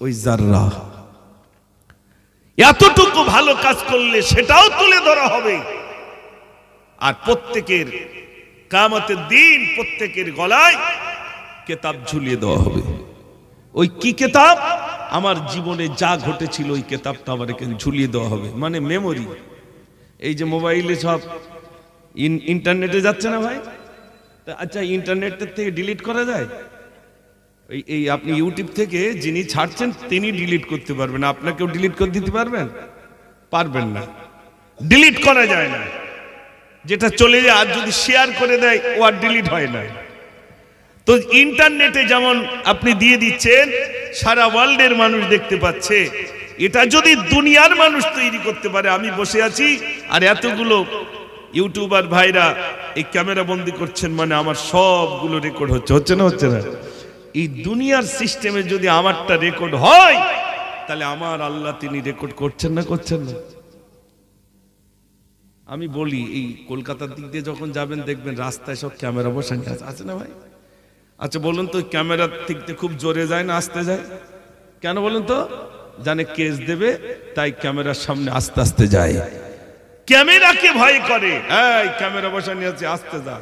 A: ওই যাররা। এতটুকু ভালো কাজ করলে সেটাও তুলে ধরা হবে, আর প্রত্যেকের কিয়ামতের দিন প্রত্যেকের গলায় কিতাব ঝুলিয়ে দেওয়া হবে। ওই কি কিতাব? আমার জীবনে যা ঘটেছিল ওই কিতাবটা আমার এখানে ঝুলিয়ে দেওয়া হবে, মানে মেমোরি। এই যে মোবাইলে সব ইন্টারনেটে যাচ্ছে না ভাই, আচ্ছা ইন্টারনেটের থেকে ডিলিট করা যায়? এই আপনি ইউটিউব থেকে যিনি ছাড়ছেন তিনি ডিলিট করতে পারবেন, আপনাকেও ডিলিট করে দিতে পারবেন? পারবেন না, ডিলিট করা যায় না। যেটা চলে যায় আর যদি শেয়ার করে দেয় ও আর ডিলিট হয় না। তো ইন্টারনেটে যেমন আপনি দিয়ে দিচ্ছেন, সারা ওয়ার্ল্ডের মানুষ দেখতে পাচ্ছে। এটা যদি দুনিয়ার মানুষ তৈরি করতে পারে, আমি বসে আছি আর এতগুলো ইউটিউবার ভাইরা এই ক্যামেরা বন্দি করছেন, মানে আমার সবগুলো রেকর্ড হচ্ছে, হচ্ছে না? হচ্ছে না? এই দুনিয়ার সিস্টেমে যদি আমারটা রেকর্ড হয়, তাহলে আমার আল্লাহ তিনি রেকর্ড করছেন না? করছেন না? আমি বলি, এই কলকাতার দিক দিয়ে যখন যাবেন দেখবেন রাস্তায় সব ক্যামেরা বসানো আছে না ভাই? আচ্ছা বলুন তো, ক্যামেরার দিক দিয়ে খুব জোরে যায় না আস্তে যায়? কেন বলুন তো? জানে কেস দেবে, তাই ক্যামেরার সামনে আস্তে আস্তে যায়। ক্যামেরাকে ভয় করে, এই ক্যামেরা বসানো আছে আস্তে যা,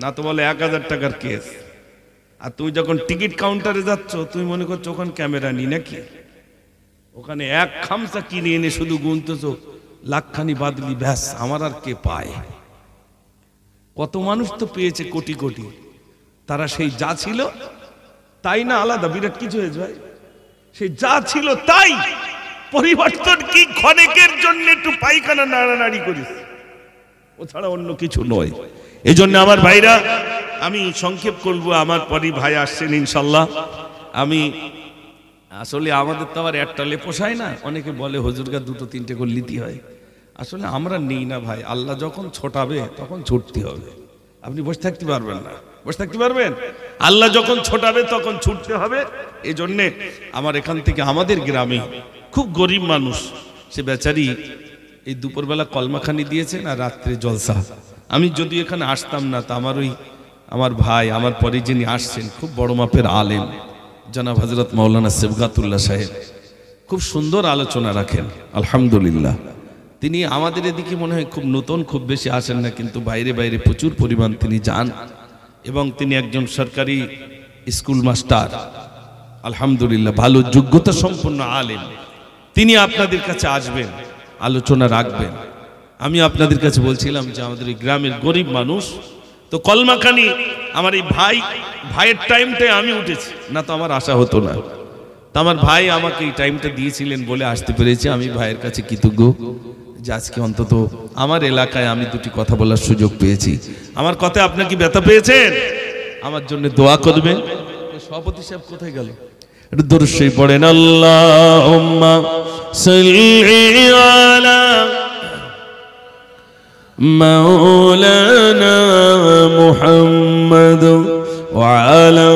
A: না তো বলে 1000 টাকার কেস। আর তুই যখন টিকিট কাউন্টারে যাচ্ছ, তুমি মনে করছো ওখানে ক্যামেরা নি নাকি? ওখানে এক খামসা কিনে এনে শুধু গুনতেছো, লাখখানি বাদলি, ব্যাস আমার আর কে পায়? কত মানুষ তো পেয়েছে কোটি কোটি, তারা সেই যা ছিল তাই না আলাদা, বিরাট কিছু হয়েছে ভাই। সে যা ছিল তাই, পরিবর্তন কি ক্ষণিকের জন্য একটু পায়খানা নাড়ানাড়ি করিস, ও ছাড়া অন্য কিছু নয়। এই জন্য আমার ভাইরা, আমি সংক্ষেপ করবো, আমার পরই ভাই আসছেন ইনশাল্লাহ। আমি আসলে আমাদের তো আবার একটা লে পোষায় না, অনেকে বলে হুজুরকে দুটো তিনটে করে লিতে হয়, আসলে আমরা নেই না ভাই। আল্লাহ যখন ছোটাবে তখন ছুটতে হবে, আপনি বসে থাকতে পারবেন না, বসে থাকতে পারবেন? আল্লাহ যখন ছোটাবে তখন ছুটতে হবে। এই জন্যে আমার এখান থেকে আমাদের গ্রামে খুব গরিব মানুষ, সে বেচারি এই দুপুরবেলা কলমাখানি দিয়েছে না, রাত্রে জলসা। আমি যদি এখানে আসতাম না, তা আমার ভাই, আমার পরে যিনি আসছেন, খুব বড় মাপের আলেম জনাব হযরত মাওলানা সিবগাতুল্লাহ সাহেব, খুব সুন্দর আলোচনা রাখেন আলহামদুলিল্লাহ। তিনি আমাদের এদিকে মনে হয় খুব নতুন, খুব বেশি আসেন না, কিন্তু বাইরে বাইরে প্রচুর পরিমাণ তিনি যান, এবং তিনি একজন সরকারি স্কুল মাস্টার আলহামদুলিল্লাহ, ভালো যোগ্যতা সম্পন্ন আলেম। তিনি আপনাদের কাছে আসবেন, আলোচনা রাখবেন। আমি আপনাদের কাছে বলছিলাম যে আমাদের এই গ্রামের গরিব মানুষ, তো কলমাখানি আমার এই ভাইয়ের টাইমটায় আমি উঠেছি, না তো আমার আশা হতো না। তা আমার ভাই আমাকে এই টাইমটা দিয়েছিলেন বলে আসতে পেরেছি। আমি ভাইয়ের কাছে কৃতজ্ঞ যে আজকে অন্তত আমার এলাকায় আমি দুটি কথা বলার সুযোগ পেয়েছি। আমার কথায় আপনার কি ব্যথা পেয়েছেন? আমার জন্য দোয়া করবেন। সভাপতি সাহেব কোথায় গেল? একটু দরুদ শরীফ পড়েন, আল্লাহুম্মা সাল্লি আলা মাওলানা মুহাম্মদ ওয়া আলা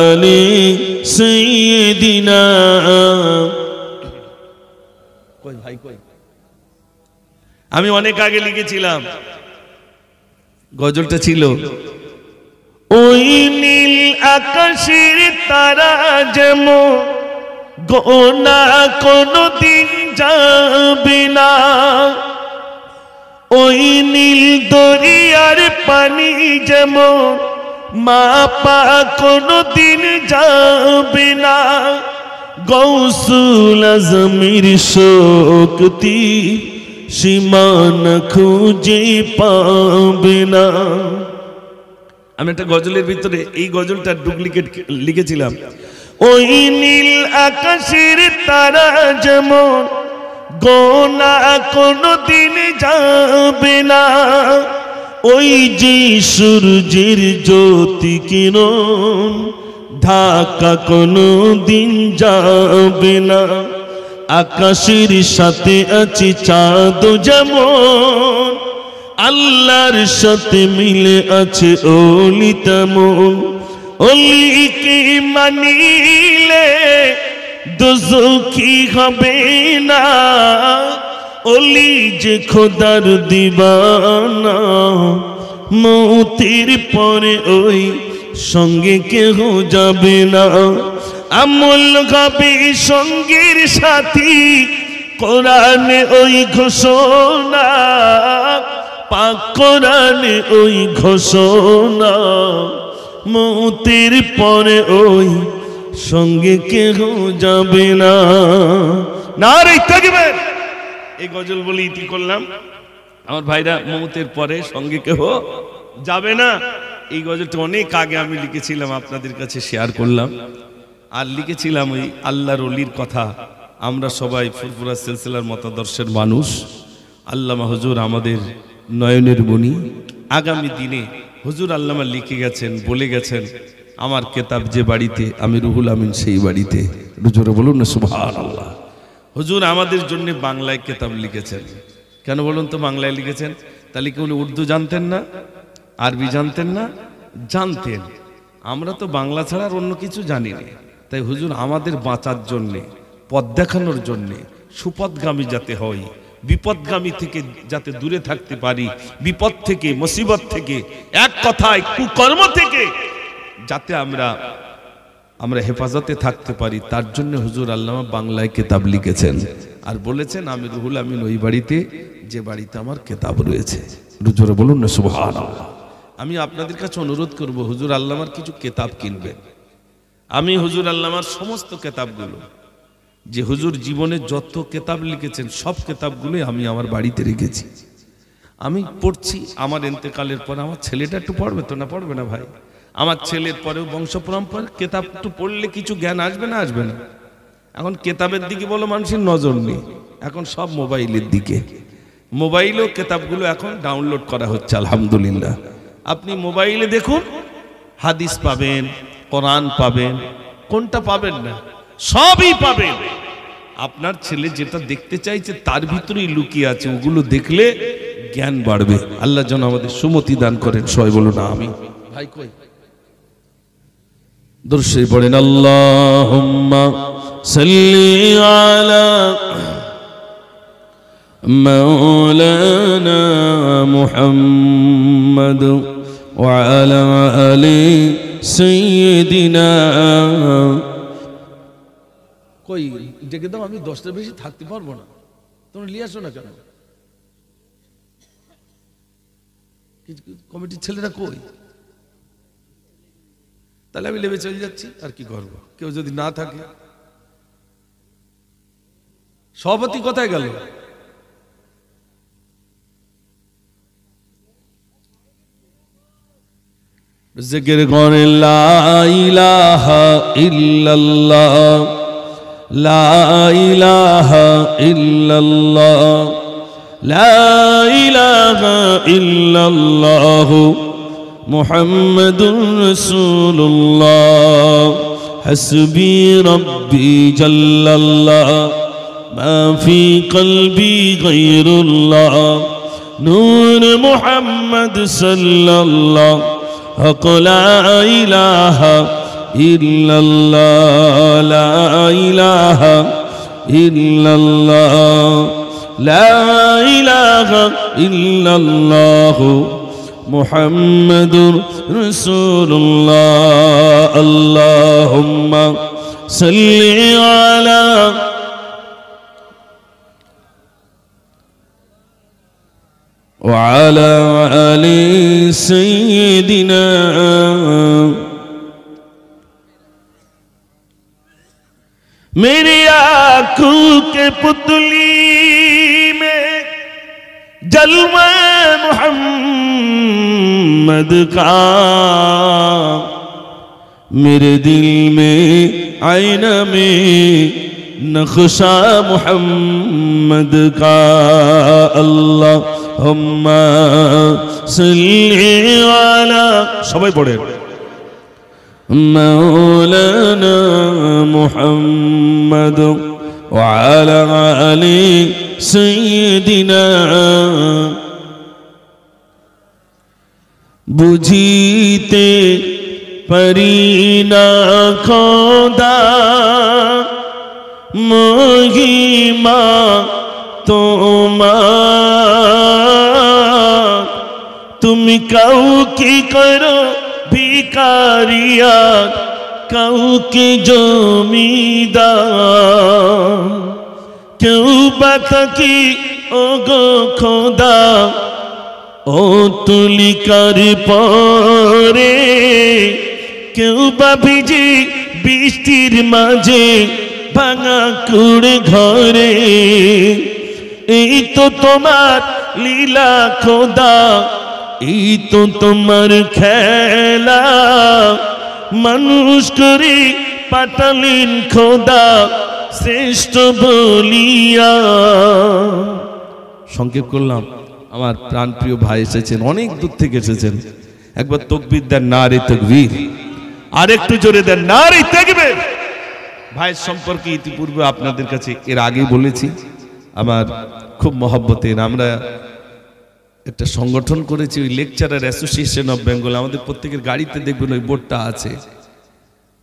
A: আলি সাইয়্যিদিনা। কই ভাই কই? আমি অনেক আগে লিখেছিলাম, গজলটা ছিল, ওই নীল আকাশের তারা যেমন গোনা কোনদিন যাবে না, ওই নীল দরিয়ার পানি যেমন মাপা কোনদিন যাবে না, গৌসুল আজমির শক্তি সীমানা খুঁজে পাবে না। আমি একটা গজলের ভিতরে এই গজলটার ডুপ্লিকেট লিখেছিলাম, ওই নীল আকাশের তারা যেমন গোনা কোনদিন যাবে না, ওই যে সূর্যের জ্যোতি কিরণ ঢাকা কোনদিন যাবে না, আকাশের সাথে আছে চাঁদ যেমন আল্লাহর সাথে মিলে আছে ওলি তেমন, ওলিকে মানিলে দোজখী হবে না, ওলি যে খোদার দিবানা, মৌতের পরে ওই সঙ্গে কেহ যাবে না, আমল হবে সঙ্গীর সাথী, কোরআনে ওই ঘোষণা, পাক কোরআনে ওই ঘোষণা, মৌতের পরে ওই সঙ্গে কেহ যাবে না। নারে তাকবীর! এই গজল বলে ইতি করলাম। আমার ভাইরা, মৌতের পরে সঙ্গে কেহ যাবে না, এই গজলটা অনেক আগে আমি লিখেছিলাম, আপনাদের কাছে শেয়ার করলাম। আর লিখেছিলাম ওই আল্লাহর ওলির কথা। আমরা সবাই ফুরফুরা সিলসিলার মতাদর্শের মানুষ। আল্লামা হুজুর আমাদের নয়নের মণি। আগামী দিনে হুজুর আল্লামা লিখে গেছেন, বলে গেছেন, আমার কেতাব যে বাড়িতে, আমি রুহুল আমিন সেই বাড়িতে। জোরে বলুন না সুবহানাল্লাহ। হুজুর আমাদের জন্য বাংলায় কেতাব লিখেছেন। কেন বলুন তো বাংলায় লিখেছেন? তাহলে কি উনি উর্দু জানতেন না, আরবি জানতেন না? জানতেন। আমরা তো বাংলা ছাড়া আর অন্য কিছু জানি না। তাই হুজুর আমাদের বাঁচার জন্যে, পথ দেখানোর জন্যে, সুপথগামী যাতে হই, বিপদগামী থেকে যাতে দূরে থাকতে পারি, বিপদ থেকে, মুসিবত থেকে, এক কথায় কুকর্ম থেকে যাতে আমরা হেফাজতে থাকতে পারি, তার জন্য হুজুর আল্লামা বাংলায় কেতাব লিখেছেন। আর বলেছেন, আমি রুহুল আমিন ওই বাড়িতে যে বাড়িতে আমার কেতাব রয়েছে। জোরে বলুন না সুবহানাল্লাহ। আমি আপনাদের কাছে অনুরোধ করব, হুজুর আল্লামার কিছু কেতাব কিনবেন। আমি হুজুর আল্লামার সমস্ত কেতাবগুলো, যে হুজুর জীবনে যত কেতাব লিখেছেন, সব কেতাবগুলোই আমি আমার বাড়িতে রেখেছি। আমি পড়ছি। আমার ইন্তেকালের পর আমার ছেলেটা একটু পড়বে তো, না পড়বে না ভাই? আমার ছেলের পরেও বংশ পরম্পরা কেতাব একটু পড়লে কিছু জ্ঞান আসবে না? আসবে না? এখন কেতাবের দিকে বলো মানুষের নজর নেই, এখন সব মোবাইলের দিকে। মোবাইলেও কেতাবগুলো এখন ডাউনলোড করা হচ্ছে আলহামদুলিল্লাহ। আপনি মোবাইলে দেখুন, হাদিস পাবেন, কোরআন পাবেন, কোনটা পাবেন না? সবই পাবেন। আপনার ছেলে যেটা দেখতে চাইছে তার ভিতরেই লুকিয়ে আছে, ওগুলো দেখলে জ্ঞান বাড়বে। আল্লাহ যেন আমাদের সুমতি দান করেন। সবাই বলুন আমিন। ভাই কই দরুদ পড়েন, আল্লাহুম্মা সাল্লি আলা মাওলানা মুহাম্মদ ওয়া আলা আলি সাইয়্যিদিনা। কই ডেকে দাও, আমি 10টার বেশি থাকতে পারবো না, তোমরা নিয়ে আসো না কেন? কমিটির ছেলেরা কই? তাহলে আমি লেবে চলে যাচ্ছি, আর কি করবো? কেউ যদি না থাকে, সভাপতি কোথায় গেল? জিকির করে লা ইলাহা ইল্লাল্লাহ, লা ইলাহা ইল্লাল্লাহ, লা ইলাহা ইল্লাল্লাহ মুহাম্মাদুর রাসূলুল্লাহ। হাসবি রব্বি জাল্লাল্লাহ, মা ফি কলবি গায়রুল্লাহ, নূর মুহাম্মদ সাল্লাল্লাহ, হক লা ইলাহা ইল্লাল্লাহ, লা ইলাহা ইল্লাল্লাহ, লা ইলাহা ইল্লাল্লাহ মুহাম্মাদুর রাসূলুল্লাহ। আল্লাহুম্মা সাল্লি আলা ওয়া আলা আলি সাইয়্যিদিনা। मेरी आँखों के पुतली में जलवा मोहम्मद का, मेरे दिल में आईना में नक्शा मोहम्मद का। अल्लाहुम्मा सल्ली अला, सबाई पढ़े, मौलाना मुहम्मद व अला आलि सय्यिदिना। बुझीते परीना खोदा महिमा তোমার, তুমি কাউকে করো ভিখারিয়া, কাউকে জমিদার, কেউ বা থাকি ও গো খোদা ও তুলিকার পরে, কেউ বা ভিজি বৃষ্টির মাঝে ভাঙা কুড়ে ঘরে। এই তো তোমার লীলা খোদা, এই তো তোমার খেলা, মানুষ করে পাঠালেন খোদা শ্রেষ্ঠ বলিয়া। সংক্ষেপ করলাম। আমার প্রাণপ্রিয় ভাই এসেছেন, অনেক দূর থেকে এসেছেন। একবার তাকবীর দেন, নারে তাকবীর। আর একটু জোরে দেন, নারে তাকবীর। ভাইয়ের সম্পর্কে ইতিপূর্বে আপনাদের কাছে এর আগে বলেছি, আমার খুব মহব্বতের। আমরা একটা সংগঠন করেছি, ওই লেকচারার অ্যাসোসিয়েশন অফ বেঙ্গল। আমাদের প্রত্যেকের গাড়িতে দেখবেন ওই বোর্ডটা আছে।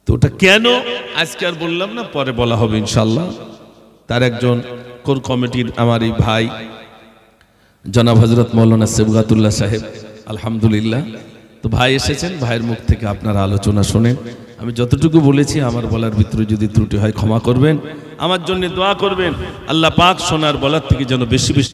A: তো ওটা কেন আজকে আর বললাম না, পরে বলা হবে ইনশাল্লাহ। তার একজন কোর কমিটির আমার এই ভাই জনাব হযরত মাওলানা সিবগাতুল্লাহ সাহেব, আলহামদুলিল্লাহ। তো ভাই এসেছেন, ভাইয়ের মুখ থেকে আপনারা আলোচনা শোনেন। আমি যতটুকু বলেছি আমার বলার ভিতরে যদি ত্রুটি হয় ক্ষমা করবেন, আমার জন্য দোয়া করবেন। আল্লাহ পাক শোনার বলার থেকে যেন বেশি বেশি